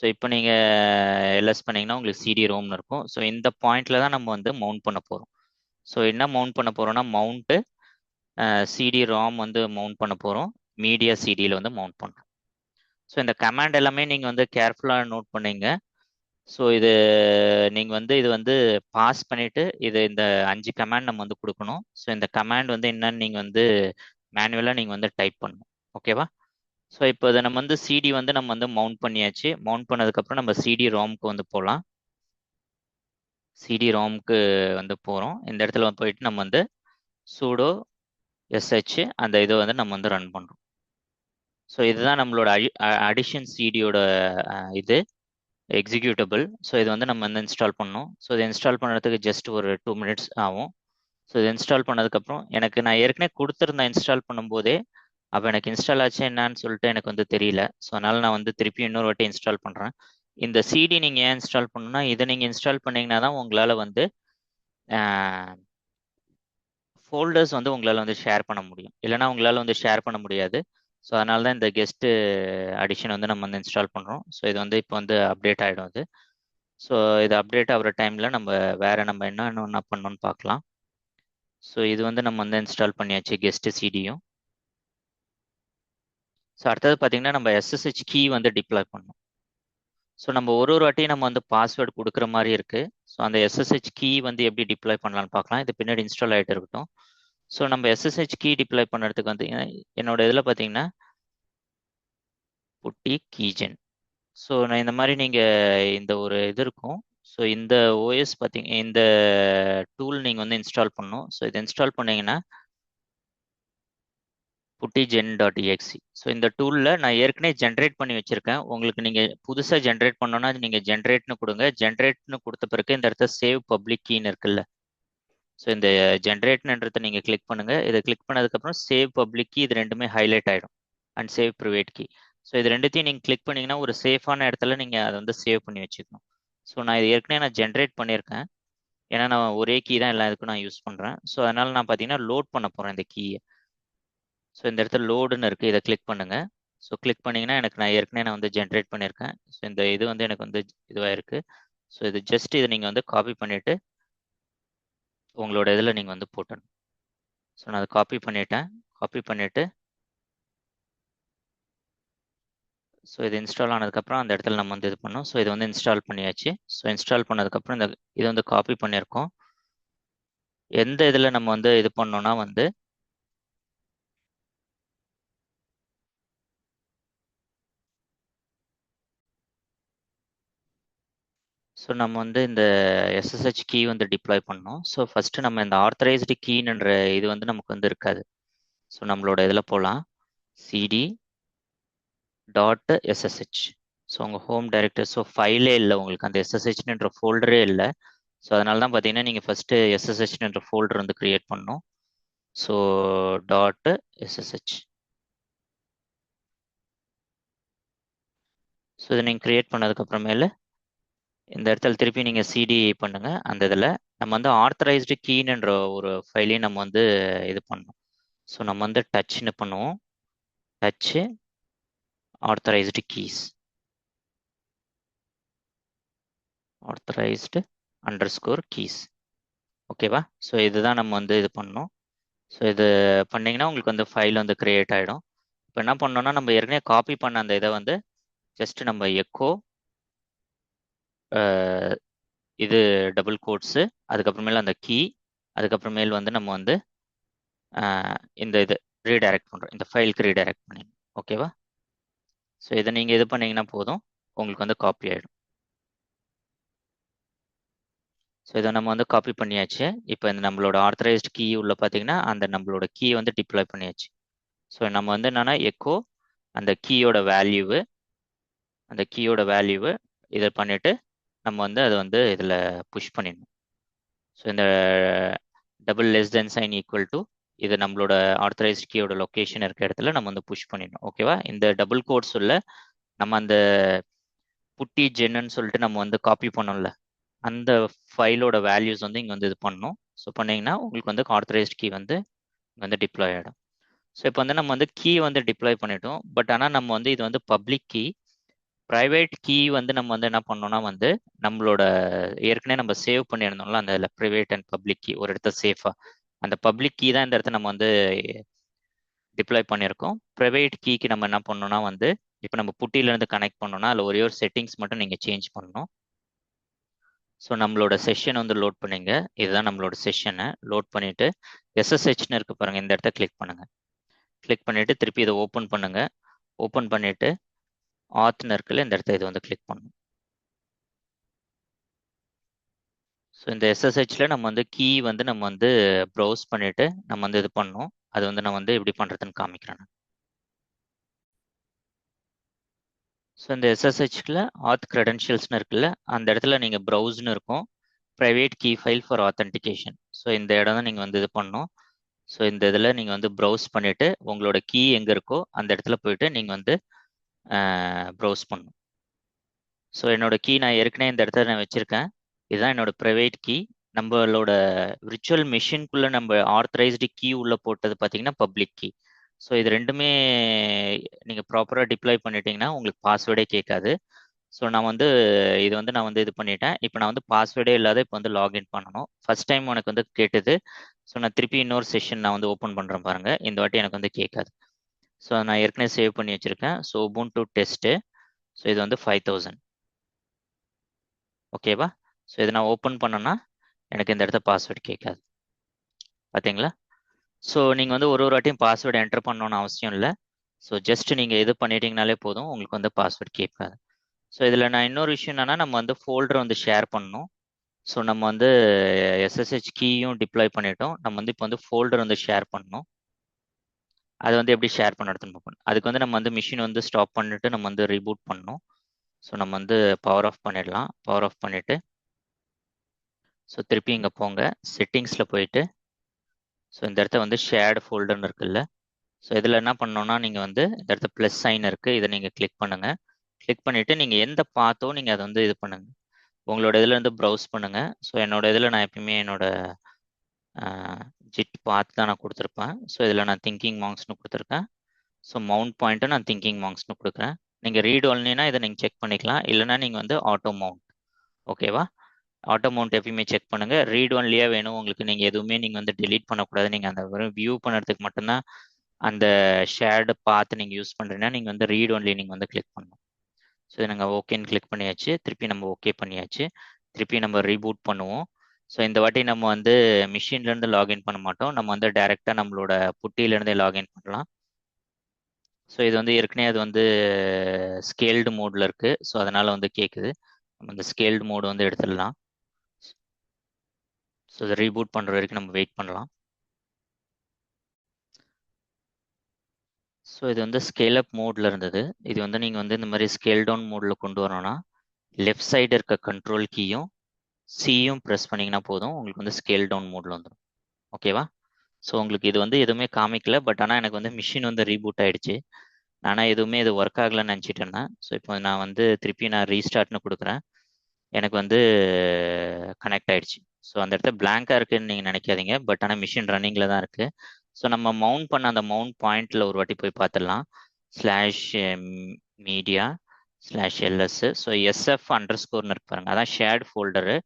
ஸோ இப்போ நீங்கள் எல்எஸ் பண்ணிங்கன்னா உங்களுக்கு சிடி ரோம்னு இருக்கும். ஸோ இந்த பாயிண்டில் தான் நம்ம வந்து மவுண்ட் பண்ண போகிறோம். ஸோ என்ன மவுண்ட் பண்ண போகிறோம்னா மவுண்ட்டு சிடி ராம் வந்து மவுண்ட் பண்ண போகிறோம், மீடியா சிடியில் வந்து மவுண்ட் பண்ணுறோம். ஸோ இந்த கமாண்ட் எல்லாமே நீங்கள் வந்து கேர்ஃபுல்லாக நோட் பண்ணீங்க. ஸோ இது நீங்கள் வந்து இது வந்து பாஸ் பண்ணிவிட்டு இது இந்த 5 கமாண்ட் நம்ம வந்து கொடுக்கணும். ஸோ இந்த கமாண்ட் வந்து என்னன்னு நீங்கள் வந்து மேனுவலாக நீங்கள் வந்து டைப் பண்ணணும். ஓகேவா? ஸோ இப்போ இதை நம்ம வந்து சிடி வந்து நம்ம வந்து மவுண்ட் பண்ணியாச்சு. மவுண்ட் பண்ணதுக்கப்புறம் நம்ம சிடி ராம்க்கு வந்து போகலாம். சிடி ராம்க்கு வந்து போகிறோம். இந்த இடத்துல போயிட்டு நம்ம வந்து சூடோ எஸ்ஹெச் அந்த இதை வந்து நம்ம வந்து ரன் பண்ணுறோம். ஸோ இதுதான் நம்மளோட அடிஷன் சிடியோட இது எக்ஸிக்யூட்டபிள். ஸோ இது வந்து நம்ம வந்து இன்ஸ்டால் பண்ணோம். ஸோ இதை இன்ஸ்டால் பண்ணுறதுக்கு ஜஸ்ட் ஒரு 2 minutes ஆகும். ஸோ இது இன்ஸ்டால் பண்ணதுக்கப்புறம் எனக்கு நான் ஏற்கனவே கொடுத்துருந்தேன் இன்ஸ்டால் பண்ணும்போதே, அப்போ எனக்கு இன்ஸ்டால் ஆச்சு என்னன்னு சொல்லிட்டு எனக்கு வந்து தெரியல. ஸோ அதனால் நான் வந்து திருப்பி இன்னொரு வாட்டி இன்ஸ்டால் பண்ணுறேன். இந்த சிடி நீங்கள் ஏன் இன்ஸ்டால் பண்ணணும்னா இதை நீங்கள் இன்ஸ்டால் பண்ணிங்கன்னா தான் உங்களால் வந்து ஃபோல்டர்ஸ் வந்து உங்களால் வந்து ஷேர் பண்ண முடியும், இல்லைனா உங்களால் வந்து ஷேர் பண்ண முடியாது. ஸோ அதனால தான் இந்த கெஸ்ட்டு அடிஷன் வந்து நம்ம வந்து இன்ஸ்டால் பண்ணுறோம். ஸோ இது வந்து இப்போ வந்து அப்டேட் ஆகிடும் அது. ஸோ இது அப்டேட் ஆகிற டைமில் நம்ம வேறு நம்ம என்ன பண்ணணும்னு பார்க்கலாம். ஸோ இது வந்து நம்ம வந்து இன்ஸ்டால் பண்ணியாச்சு கெஸ்ட்டு சிடியும். ஸோ அடுத்தது பார்த்தீங்கன்னா நம்ம எஸ்எஸ்ஹெச் கீ வந்து டிப்ளாய் பண்ணணும். ஸோ நம்ம ஒரு வாட்டியும் நம்ம வந்து பாஸ்வேர்டு கொடுக்குற மாதிரி இருக்குது. ஸோ அந்த எஸ்எஸ்ஹெச் கீ வந்து எப்படி டிப்ளாய் பண்ணலான்னு பார்க்கலாம். இது பின்னாடி இன்ஸ்டால் ஆகிட்டு இருக்கட்டும். ஸோ நம்ம எஸ்எஸ்ஹெச் கீ டிப்ளாய் பண்ணுறதுக்கு வந்து என்னோட இதில் பார்த்தீங்கன்னா புட்டி கீஜென். ஸோ நான் இந்த மாதிரி நீங்கள் இந்த ஒரு இது இருக்கும். ஸோ இந்த ஓஎஸ் பார்த்தீங்க, இந்த டூல் நீங்கள் வந்து இன்ஸ்டால் பண்ணணும். ஸோ இதை இன்ஸ்டால் பண்ணீங்கன்னா puttigen.exe. ஸோ இந்த டூலில் நான் ஏற்கனவே ஜென்ரேட் பண்ணி வச்சுருக்கேன். உங்களுக்கு நீங்கள் புதுசாக ஜென்ரேட் பண்ணோன்னா நீங்கள் ஜென்ரேட்னு கொடுங்க. ஜென்ரேட்னு கொடுத்த பிறகு இந்த இடத்த சேவ் பப்ளிக் கீன்னு இருக்குல்ல. ஸோ இந்த ஜென்ரேட்ன்றதை நீங்கள் கிளிக் பண்ணுங்கள். இதை கிளிக் பண்ணதுக்கப்புறம் சேவ் பப்ளிக் கீ, இது ரெண்டுமே ஹைலைட் ஆகிடும். And save private key. So இது ரெண்டுத்தையும் நீங்கள் கிளிக் பண்ணிங்கன்னா ஒரு சேஃபான இடத்துல நீங்கள் அதை வந்து சேவ் பண்ணி வச்சுக்கணும். ஸோ நான் இது ஏற்கனவே நான் ஜென்ரேட் பண்ணியிருக்கேன். ஏன்னா நான் ஒரே கீ தான் எல்லா இதுக்கும் நான் யூஸ் பண்ணுறேன். ஸோ அதனால் நான் பார்த்தீங்கன்னா லோட் பண்ண போகிறேன் இந்த கீயை. ஸோ இந்த இடத்துல லோடுன்னு இருக்குது, இதை கிளிக் பண்ணுங்கள். ஸோ கிளிக் பண்ணிங்கன்னா எனக்கு நான் ஏற்கனவே நான் வந்து ஜென்ரேட் பண்ணியிருக்கேன். ஸோ இந்த இது வந்து எனக்கு வந்து இதுவாக இருக்குது. ஸோ இது ஜஸ்ட் இதை நீங்கள் வந்து காப்பி பண்ணிவிட்டு உங்களோட இதில் நீங்கள் வந்து போட்டணும். ஸோ நான் அதை காப்பி பண்ணிட்டேன். காப்பி பண்ணிவிட்டு ஸோ இது இன்ஸ்டால் ஆனதுக்கப்புறம் அந்த இடத்துல நம்ம வந்து இது பண்ணோம். ஸோ இது வந்து இன்ஸ்டால் பண்ணியாச்சு. ஸோ இன்ஸ்டால் பண்ணதுக்கப்புறம் இந்த இது வந்து காப்பி பண்ணியிருக்கோம். எந்த இதில் நம்ம வந்து இது பண்ணோம்னா வந்து ஸோ நம்ம வந்து இந்த எஸ்எஸ்ஹெச் கீ வந்து டிப்ளாய் பண்ணோம். ஸோ ஃபஸ்ட்டு நம்ம இந்த ஆர்த்தரைஸ்டு கீன்ற இது வந்து நமக்கு வந்து இருக்காது. ஸோ நம்மளோட இதில் போகலாம், சிடி டாட் எஸ்எஸ்ஹெச். ஸோ உங்கள் ஹோம் டைரக்டரி, ஸோ ஃபைலே இல்லை உங்களுக்கு, அந்த எஸ்எஸ்ஹெச்ன்ற ஃபோல்டரே இல்லை. ஸோ அதனால தான் பார்த்தீங்கன்னா நீங்கள் ஃபஸ்ட்டு எஸ்எஸ்ஹெச்ன்ற ஃபோல்டர் வந்து க்ரியேட் பண்ணணும். So dot SSH. ஸோ இதை நீங்கள் க்ரியேட் பண்ணதுக்கப்புறமேல இந்த இடத்துல திருப்பி நீங்கள் சிடி பண்ணுங்க. அந்த இதில் நம்ம வந்து ஆர்த்தரைஸ்டு கீன்ற ஒரு ஃபைலையும் நம்ம வந்து இது பண்ணணும். ஸோ நம்ம வந்து டச்னு பண்ணுவோம், டச்சு ஆர்த்தரைஸ்டு கீஸ், ஆர்த்தரைஸ்டு அண்டர்ஸ்கோர் கீஸ். ஓகேவா? ஸோ இதுதான் நம்ம வந்து இது பண்ணணும். ஸோ இது பண்ணிங்கன்னா உங்களுக்கு வந்து ஃபைல் வந்து க்ரியேட் ஆகிடும். இப்போ என்ன பண்ணோம்னா நம்ம ஏற்கனவே காப்பி பண்ண அந்த இதை வந்து ஜஸ்ட் நம்ம எக்கோ இது டபுள் கோட்ஸு, அதுக்கப்புறமேல அந்த கீ, அதுக்கப்புறமேல் வந்து நம்ம வந்து இந்த இது ரீடைரக்ட் பண்ணுறோம், இந்த ஃபைலுக்கு ரீடைரக்ட் பண்ணிடணும். ஓகேவா? ஸோ இதை நீங்கள் இது பண்ணிங்கன்னா போதும், உங்களுக்கு வந்து காப்பி ஆகிடும். ஸோ இதை நம்ம வந்து காப்பி பண்ணியாச்சு. இப்போ இந்த நம்மளோட ஆர்த்தரைஸ்டு கீ உள்ள பார்த்தீங்கன்னா அந்த நம்மளோட கீ வந்து டிப்ளாய் பண்ணியாச்சு. ஸோ நம்ம வந்து என்னன்னா எக்கோ அந்த கீயோட வேல்யூவு, அந்த கீயோட வேல்யூவு இதை பண்ணிவிட்டு நம்ம வந்து அதை வந்து இதில் புஷ் பண்ணிடணும். ஸோ இந்த double less than sign equal to இது நம்மளோட ஆர்த்தரைஸ்ட் கீயோட லொக்கேஷன் இருக்க இடத்துல நம்ம வந்து புஷ் பண்ணிடணும். ஓகேவா? இந்த டபுள் கோட்ஸ் உள்ள நம்ம அந்த புட்டி ஜென்னு சொல்லிட்டு நம்ம வந்து காப்பி பண்ணோம்ல, அந்த ஃபைலோட வேல்யூஸ் வந்து இங்கே வந்து இது பண்ணணும். ஸோ பண்ணிங்கன்னா உங்களுக்கு வந்து ஆர்த்தரைஸ்ட் கீ வந்து இங்கே வந்து டிப்ளாய் ஆகிடும். ஸோ இப்போ வந்து நம்ம வந்து கீ வந்து டிப்ளாய் பண்ணிட்டோம். பட் ஆனால் நம்ம வந்து இது வந்து பப்ளிக் கீ. ப்ரைவேட் கீ வந்து நம்ம வந்து என்ன பண்ணோம்னா வந்து நம்மளோட ஏற்கனவே நம்ம சேவ் பண்ணியிருந்தோம்ல அந்த ப்ரைவேட் அண்ட் பப்ளிக் கீ ஒரு இடத்த சேஃபாக, அந்த பப்ளிக் கீ தான் இந்த இடத்த நம்ம வந்து டிப்ளாய் பண்ணியிருக்கோம். ப்ரைவேட் கீக்கு நம்ம என்ன பண்ணோம்னா வந்து இப்போ நம்ம புட்டியிலேருந்து கனெக்ட் பண்ணோம்னா அதில் ஒரே ஒரு செட்டிங்ஸ் மட்டும் நீங்கள் சேஞ்ச் பண்ணணும். ஸோ நம்மளோட செஷன் வந்து லோட் பண்ணிங்க. இதுதான் நம்மளோட செஷனை லோட் பண்ணிவிட்டு எஸ்எஸ்ஹெச்னு இருக்கு பாருங்கள், இந்த இடத்த கிளிக் பண்ணுங்கள். கிளிக் பண்ணிவிட்டு திருப்பி இதை ஓப்பன் பண்ணுங்கள். ஓப்பன் பண்ணிவிட்டு ஆத்னு இருக்குல்ல, இந்த இடத்த இது வந்து கிளிக் பண்ணணும். ஸோ இந்த எஸ்எஸ்ஹெச்சில் நம்ம வந்து கீ வந்து நம்ம வந்து ப்ரௌஸ் பண்ணிவிட்டு நம்ம வந்து இது பண்ணணும். அது வந்து நான் வந்து எப்படி பண்ணுறதுன்னு காமிக்கிறேன். ஸோ இந்த எஸ்எஸ்ஹெச்சில் ஆத் க்ரெடென்ஷியல்ஸ்னு இருக்குல்ல, அந்த இடத்துல நீங்கள் ப்ரௌஸ்னு இருக்கும், private key file for authentication. So இந்த இடம் தான் நீங்கள் வந்து இது பண்ணணும். ஸோ இந்த இதில் நீங்கள் வந்து ப்ரௌஸ் பண்ணிவிட்டு உங்களோட கீ எங்கே இருக்கோ அந்த இடத்துல போயிட்டு நீங்கள் வந்து ப்ரௌஸ் பண்ணணும். ஸோ என்னோட கீ நான் ஏற்கனவே இந்த இடத்துல நான் வச்சுருக்கேன். இதுதான் என்னோட ப்ரைவேட் கீ. நம்மளோட விர்ச்சுவல் மிஷின்குள்ளே நம்ம ஆர்த்தரைஸ்டு கீ உள்ளே போட்டது பார்த்தீங்கன்னா பப்ளிக் கீ. ஸோ இது ரெண்டுமே நீங்கள் ப்ராப்பராக டிப்ளாய் பண்ணிட்டீங்கன்னா உங்களுக்கு பாஸ்வேர்டே கேட்காது. ஸோ நான் வந்து இது வந்து நான் வந்து இது பண்ணிட்டேன். இப்போ நான் வந்து பாஸ்வேர்டே இல்லாத இப்போ வந்து லாகின் பண்ணணும். ஃபர்ஸ்ட் டைம் உனக்கு வந்து கேட்டது. ஸோ நான் திருப்பி இன்னொரு செஷன் நான் வந்து ஓப்பன் பண்ணுறேன் பாருங்கள். இந்த வாட்டி எனக்கு வந்து கேட்காது. ஸோ நான் ஏற்கனவே சேவ் பண்ணி வச்சுருக்கேன். So Ubuntu test. ஸோ இது வந்து 5000. ஓகேவா? ஸோ இதை நான் ஓப்பன் பண்ணேன்னா எனக்கு இந்த இடத்த பாஸ்வேர்டு கேட்காது. பார்த்தீங்களா? ஸோ நீங்கள் வந்து ஒரு வாட்டியும் பாஸ்வேர்டு என்டர் பண்ணணும்னு அவசியம் இல்லை. ஸோ ஜஸ்ட் நீங்கள் இது பண்ணிட்டீங்கனாலே போதும், உங்களுக்கு வந்து பாஸ்வேர்ட் கேட்காது. ஸோ இதில் நான் இன்னொரு விஷயம் என்னன்னா, நம்ம வந்து ஃபோல்டர் வந்து ஷேர் பண்ணணும். ஸோ நம்ம வந்து SSH கீயும் டிப்ளாய் பண்ணிட்டோம். நம்ம வந்து இப்போ வந்து ஃபோல்டர் வந்து ஷேர் பண்ணணும். அது வந்து எப்படி ஷேர் பண்ணுறதுன்னு பார்க்கணும். அதுக்கு வந்து நம்ம வந்து மிஷின் வந்து ஸ்டாப் பண்ணிட்டு நம்ம வந்து ரீபூட் பண்ணணும். ஸோ நம்ம வந்து பவர் ஆஃப் பண்ணிடலாம். பவர் ஆஃப் பண்ணிவிட்டு ஸோ திருப்பி இங்கே போங்க, செட்டிங்ஸில் போயிட்டு ஸோ இந்த இடத்த வந்து ஷேர்டு ஃபோல்டர்னு இருக்குல்ல. ஸோ இதில் என்ன பண்ணணும்னா, நீங்கள் வந்து இந்த இடத்த ப்ளஸ் சைன் இருக்குது, இதை நீங்கள் கிளிக் பண்ணுங்கள். கிளிக் பண்ணிவிட்டு நீங்கள் எந்த பாத்தோ நீங்கள் அதை வந்து இது பண்ணுங்கள். உங்களோட இதில் வந்து ப்ரௌஸ் பண்ணுங்கள். ஸோ என்னோட இதில் நான் எப்பயுமே என்னோட ஜிட் பாத் தான் நான் கொடுத்துருப்பேன். ஸோ இதில் நான் திங்கிங் மாங்க்ஸ்னு கொடுத்துருக்கேன். ஸோ மவுண்ட் பாயிண்ட்டை நான் திங்கிங் மாங்க்ஸ்னு கொடுக்குறேன். நீங்கள் ரீட் ஒன்லினா இதை நீங்கள் செக் பண்ணிக்கலாம், இல்லைனா நீங்கள் வந்து ஆட்டோ மவுண்ட். ஓகேவா? ஆட்டோ மவுண்ட் எப்பயுமே செக் பண்ணுங்கள். ரீட் ஒன்லியாக வேணும் உங்களுக்கு, நீங்கள் எதுவுமே நீங்கள் வந்து டெலீட் பண்ணக்கூடாது. நீங்கள் அந்த வெறும் வியூ பண்ணுறதுக்கு மட்டும்தான் அந்த ஷேர்டு பார்த்து நீங்கள் யூஸ் பண்ணுறீங்கன்னா நீங்கள் வந்து ரீட் ஒன்லி நீங்கள் வந்து கிளிக் பண்ணணும். ஸோ இதை நாங்கள் ஓகேன்னு கிளிக் பண்ணியாச்சு. திருப்பி நம்ம ஓகே பண்ணியாச்சு. திருப்பி நம்ம ரீபூட் பண்ணுவோம். ஸோ இந்த வாட்டி நம்ம வந்து மிஷின்லேருந்து லாகின் பண்ண மாட்டோம். நம்ம வந்து டைரெக்டாக நம்மளோட புட்டியிலேருந்தே லாகின் பண்ணலாம். ஸோ இது வந்து ஏற்கனவே அது வந்து ஸ்கேல்டு மோடில் இருக்குது. ஸோ அதனால் வந்து கேட்குது. நம்ம இந்த ஸ்கேல்டு மோடு வந்து எடுத்துடலாம். ஸோ இதை ரீபூட் பண்ணுற வரைக்கும் நம்ம வெயிட் பண்ணலாம். ஸோ இது வந்து ஸ்கேல் அப் மோடில் இருந்தது. இது வந்து நீங்கள் வந்து இந்த மாதிரி ஸ்கேல் டவுன் மோடில் கொண்டு வரணும்னா லெஃப்ட் சைடு இருக்க கண்ட்ரோல் கீயும் சியும் ப்ரெஸ் பண்ணிங்கன்னா போதும், உங்களுக்கு வந்து ஸ்கேல் டவுன் மோடில் வந்துடும். ஓகேவா? ஸோ உங்களுக்கு இது வந்து எதுவுமே காமிக்கல, பட் ஆனால் எனக்கு வந்து மிஷின் வந்து ரீபூட் ஆகிடுச்சு. ஆனால் எதுவுமே இது ஒர்க் ஆகலைன்னு நினச்சிட்டு இருந்தேன். ஸோ இப்போ நான் வந்து திருப்பி நான் ரீஸ்டார்ட்னு கொடுக்குறேன். எனக்கு வந்து கனெக்ட் ஆகிடுச்சு. ஸோ அந்த இடத்துல பிளாங்காக இருக்குதுன்னு நீங்கள் நினைக்காதீங்க, பட் ஆனால் மிஷின் ரன்னிங்கில் தான் இருக்குது. ஸோ நம்ம மவுண்ட் பண்ண அந்த மவுண்ட் பாயிண்டில் ஒரு வாட்டி போய் பார்த்துடலாம். /media/ls. ஸோ SF அண்டர்ஸ்கோர்னு இருக்கு பாருங்க, அதான் ஷேர்ட் ஃபோல்டரு.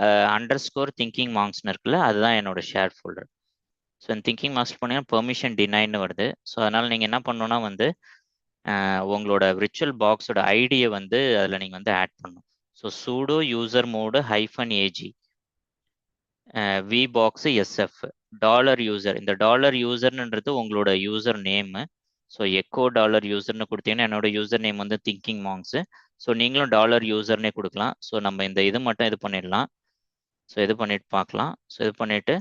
_ திங்கிங் மாங்க்ஸ்னு இருக்குல்ல, அதுதான் என்னோட ஷேர் ஃபோல்டர். ஸோ இந்த திங்கிங் மாங்க்ஸ் போனீங்கன்னா பெர்மிஷன் டினைன்னு வருது. ஸோ அதனால் நீங்கள் என்ன பண்ணணும்னா வந்து உங்களோட விர்ச்சுவல் பாக்ஸோட ஐடியை வந்து அதில் நீங்கள் வந்து ஆட் பண்ணணும். So sudo user mode -AG vbox/sf $user. இந்த $userன்றது உங்களோட யூசர் நேமு. ஸோ எக்கோ $userன்னு கொடுத்தீங்கன்னா என்னோட யூசர் நேம் வந்து திங்கிங் மாங்க்ஸு. ஸோ நீங்களும் $userனே கொடுக்கலாம். ஸோ நம்ம இந்த இது மட்டும் இது பண்ணிடலாம். ஸோ இது பண்ணிட்டு பார்க்கலாம். ஸோ இது பண்ணிட்டு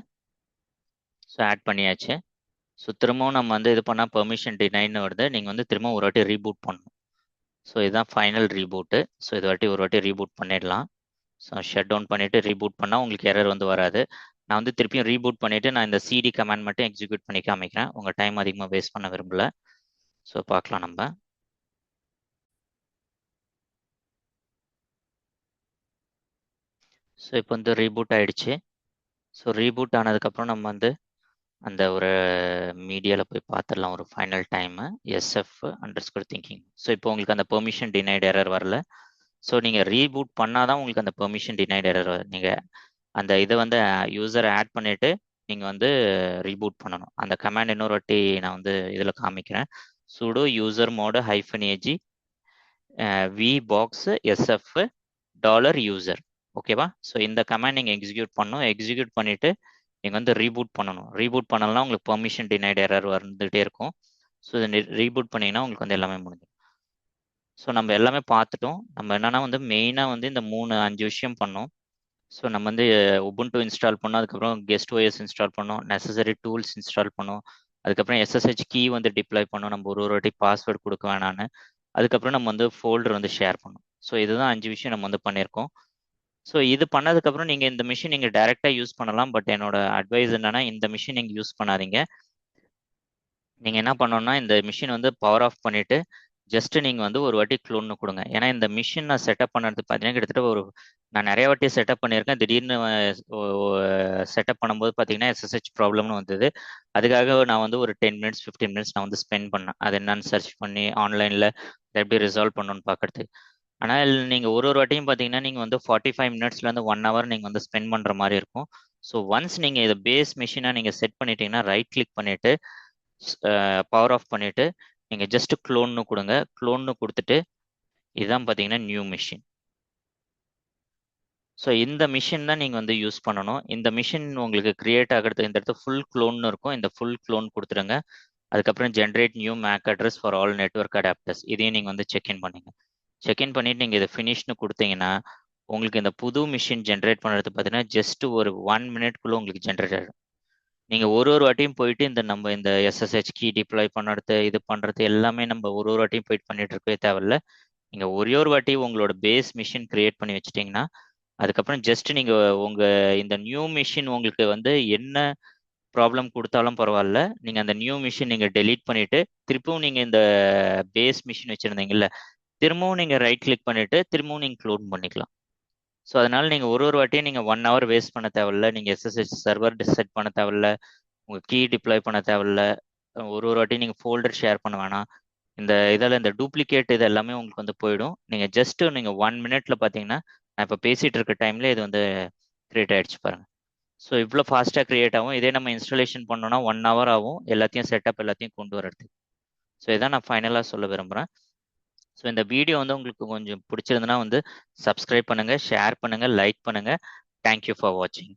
ஸோ ஆட் பண்ணியாச்சு. ஸோ திரும்பவும் நம்ம வந்து இது பண்ணால் பெர்மிஷன் டினைன்னு வருது. நீங்கள் வந்து திரும்ப ஒரு வாட்டி ரீபூட் பண்ணணும். ஸோ இதுதான் ஃபைனல் ரீபூட்டு. ஸோ இது வாட்டி ஒரு வாட்டி ரீபூட் பண்ணிடலாம். ஸோ ஷட் டவுன் பண்ணிவிட்டு ரீபூட் பண்ணால் உங்களுக்கு எரர் வந்து வராது. நான் வந்து திருப்பியும் ரீபூட் பண்ணிவிட்டு நான் இந்த CD கமாண்ட் மட்டும் எக்ஸிக்யூட் பண்ணி காமிக்கிறேன். உங்கள் டைம் அதிகமாக வேஸ்ட் பண்ண விரும்பல. ஸோ பார்க்கலாம் நம்ம. ஸோ இப்போ வந்து ரீபூட் ஆகிடுச்சு. ஸோ ரீபூட் ஆனதுக்கப்புறம் நம்ம வந்து அந்த ஒரு மீடியாவில் போய் பார்த்துடலாம் ஒரு final time. SF _thinking. So இப்போ உங்களுக்கு அந்த பெர்மிஷன் டினைட் எரர் வரல. ஸோ நீங்கள் ரீபூட் பண்ணால் தான் உங்களுக்கு அந்த பெர்மிஷன் டினைட் எரர் வரும். நீங்கள் அந்த இதை வந்து யூசரை ஆட் பண்ணிவிட்டு நீங்கள் வந்து ரீபூட் பண்ணணும். அந்த கமாண்ட் இன்னொரு வாட்டி நான் வந்து இதில் காமிக்கிறேன். sudo user mode -AG vbox/sf $user. ஓகேவா? ஸோ இந்த கமாண்ட் நீங்கள் எக்ஸிக்யூட் பண்ணணும். எக்ஸிக்யூட் பண்ணிவிட்டு நீங்கள் வந்து ரீபூட் பண்ணணும். ரீபூட் பண்ணலன்னா உங்களுக்கு பெர்மிஷன் டினைட் எரர் வந்துகிட்டே இருக்கும். ஸோ இதை ரீபூட் பண்ணிங்கன்னா உங்களுக்கு வந்து எல்லாமே முடிஞ்சிடும். ஸோ நம்ம எல்லாமே பார்த்துட்டோம். நம்ம என்னென்னா வந்து மெயினாக வந்து இந்த 5 விஷயம் பண்ணோம். ஸோ நம்ம வந்து உபுண்டு இன்ஸ்டால் பண்ணோம், அதுக்கப்புறம் கெஸ்ட் OS இன்ஸ்டால் பண்ணோம், நெசசரி டூல்ஸ் இன்ஸ்டால் பண்ணோம், அதுக்கப்புறம் SSH கீ வந்து டிப்ளாய் பண்ணோம், நம்ம ஒரு வாட்டி பாஸ்வேர்டு கொடுக்க வேணான்னு. அதுக்கப்புறம் நம்ம வந்து ஃபோல்டர் வந்து ஷேர் பண்ணோம். ஸோ இதுதான் 5 விஷயம் நம்ம வந்து பண்ணியிருக்கோம். ஸோ இது பண்ணதுக்கப்புறம் நீங்கள் இந்த மிஷின் நீங்கள் டைரெக்டாக யூஸ் பண்ணலாம். பட் என்னோட அட்வைஸ் என்னன்னா, இந்த மிஷின் நீங்கள் யூஸ் பண்ணாதீங்க. நீங்கள் என்ன பண்ணணும்னா இந்த மிஷின் வந்து பவர் ஆஃப் பண்ணிவிட்டு ஜஸ்ட் நீங்கள் வந்து ஒரு வாட்டி க்ளோன்னு கொடுங்க. ஏன்னா இந்த மிஷின் நான் செட்டப் பண்ணுறது பார்த்தீங்கன்னா கிட்டத்தட்ட நான் நிறைய வாட்டி செட்டப் பண்ணியிருக்கேன். திடீர்னு செட்டப் பண்ணும்போது பார்த்தீங்கன்னா SSH ப்ராப்ளம்னு வந்தது. அதுக்காக நான் வந்து ஒரு 10 மினிட்ஸ் 15 மினிட்ஸ் நான் வந்து ஸ்பெண்ட் பண்ணேன். அது என்னன்னு சர்ச் பண்ணி ஆன்லைனில் எப்படி ரிசால்வ் பண்ணணும்னு பார்க்கறதுக்கு. ஆனால் நீங்கள் ஒரு வாட்டியும் பார்த்தீங்கன்னா நீங்கள் வந்து 45 மினிட்ஸ்லேருந்து 1 ஹவர் நீங்கள் வந்து ஸ்பெண்ட் பண்ணுற மாதிரி இருக்கும். ஸோ ஒன்ஸ் நீங்கள் இதை பேஸ் மிஷினாக நீங்கள் செட் பண்ணிட்டீங்கன்னா ரைட் கிளிக் பண்ணிவிட்டு பவர் ஆஃப் பண்ணிவிட்டு நீங்கள் ஜஸ்ட் க்ளோன்னு கொடுங்க. க்ளோன்னு கொடுத்துட்டு இதுதான் பார்த்தீங்கன்னா நியூ மிஷின். ஸோ இந்த மிஷின் தான் நீங்கள் வந்து யூஸ் பண்ணணும். இந்த மிஷின் உங்களுக்கு கிரியேட் ஆகிறது இந்த இடத்துல ஃபுல் க்ளோன்னு இருக்கும். இந்த ஃபுல் க்ளோன் கொடுத்துருங்க. அதுக்கப்புறம் generate new MAC address for all network adapters இதையும் நீங்கள் வந்து செக்இன் பண்ணுங்க. செக்இன் பண்ணிட்டு நீங்கள் இதை ஃபினிஷ்னு கொடுத்தீங்கன்னா உங்களுக்கு இந்த புது மிஷின் ஜென்ரேட் பண்ணுறது பார்த்தீங்கன்னா ஜஸ்ட் ஒரு 1 மினிட்குள்ளே உங்களுக்கு ஜென்ரேட் ஆகிடும். நீங்கள் ஒரு வாட்டியும் போயிட்டு நம்ம இந்த SSH கீ டிப்ளாய் பண்ணுறது இது பண்ணுறது எல்லாமே நம்ம ஒரு வாட்டியும் போயிட்டு பண்ணிட்டு இருக்கவே தேவையில்ல. நீங்கள் ஒரே ஒரு வாட்டி உங்களோட பேஸ் மிஷின் கிரியேட் பண்ணி வச்சிட்டிங்கன்னா அதுக்கப்புறம் ஜஸ்ட் நீங்கள் உங்கள் இந்த நியூ மிஷின் உங்களுக்கு வந்து என்ன ப்ராப்ளம் கொடுத்தாலும் பரவாயில்ல, நீங்கள் அந்த நியூ மிஷின் நீங்கள் டெலீட் பண்ணிவிட்டு திரும்பவும் நீங்கள் இந்த பேஸ் மிஷின் வச்சுருந்தீங்கல்ல திரும்பவும் நீங்கள் ரைட் கிளிக் பண்ணிவிட்டு திரும்பவும் நீங்கள் க்ளோன் பண்ணிக்கலாம். ஸோ அதனால் நீங்கள் ஒரு வாட்டியும் நீங்கள் 1 hour வேஸ்ட் பண்ண தேவையில்ல, நீங்கள் SSH சர்வர் செட் பண்ண தேவையில்ல, உங்கள் கீ டிப்ளாய் பண்ண தேவையில்ல, ஒரு வாட்டியும் நீங்கள் ஃபோல்டர் ஷேர் பண்ண வேணாம். இந்த டூப்ளிகேட் இது எல்லாமே உங்களுக்கு வந்து போயிடும். நீங்கள் ஜஸ்ட்டு நீங்கள் 1 minute பார்த்தீங்கன்னா நான் இப்போ பேசிகிட்டு இருக்க டைமில் இது வந்து க்ரியேட் ஆகிடுச்சு பாருங்கள். ஸோ இவ்வளோ ஃபாஸ்ட்டாக க்ரியேட் ஆகும். இதே நம்ம இன்ஸ்டாலேஷன் பண்ணோன்னா 1 hour ஆகும் எல்லாத்தையும் செட்டப் எல்லாத்தையும் கொண்டு வரதுக்கு. ஸோ இதான் நான் ஃபைனலாக சொல்ல விரும்புகிறேன். ஸோ இந்த வீடியோ வந்து உங்களுக்கு கொஞ்சம் பிடிச்சிருந்துன்னா வந்து சப்ஸ்கிரைப் பண்ணுங்கள், ஷேர் பண்ணுங்கள், லைக் பண்ணுங்கள். தேங்க்யூ ஃபார் வாட்சிங்.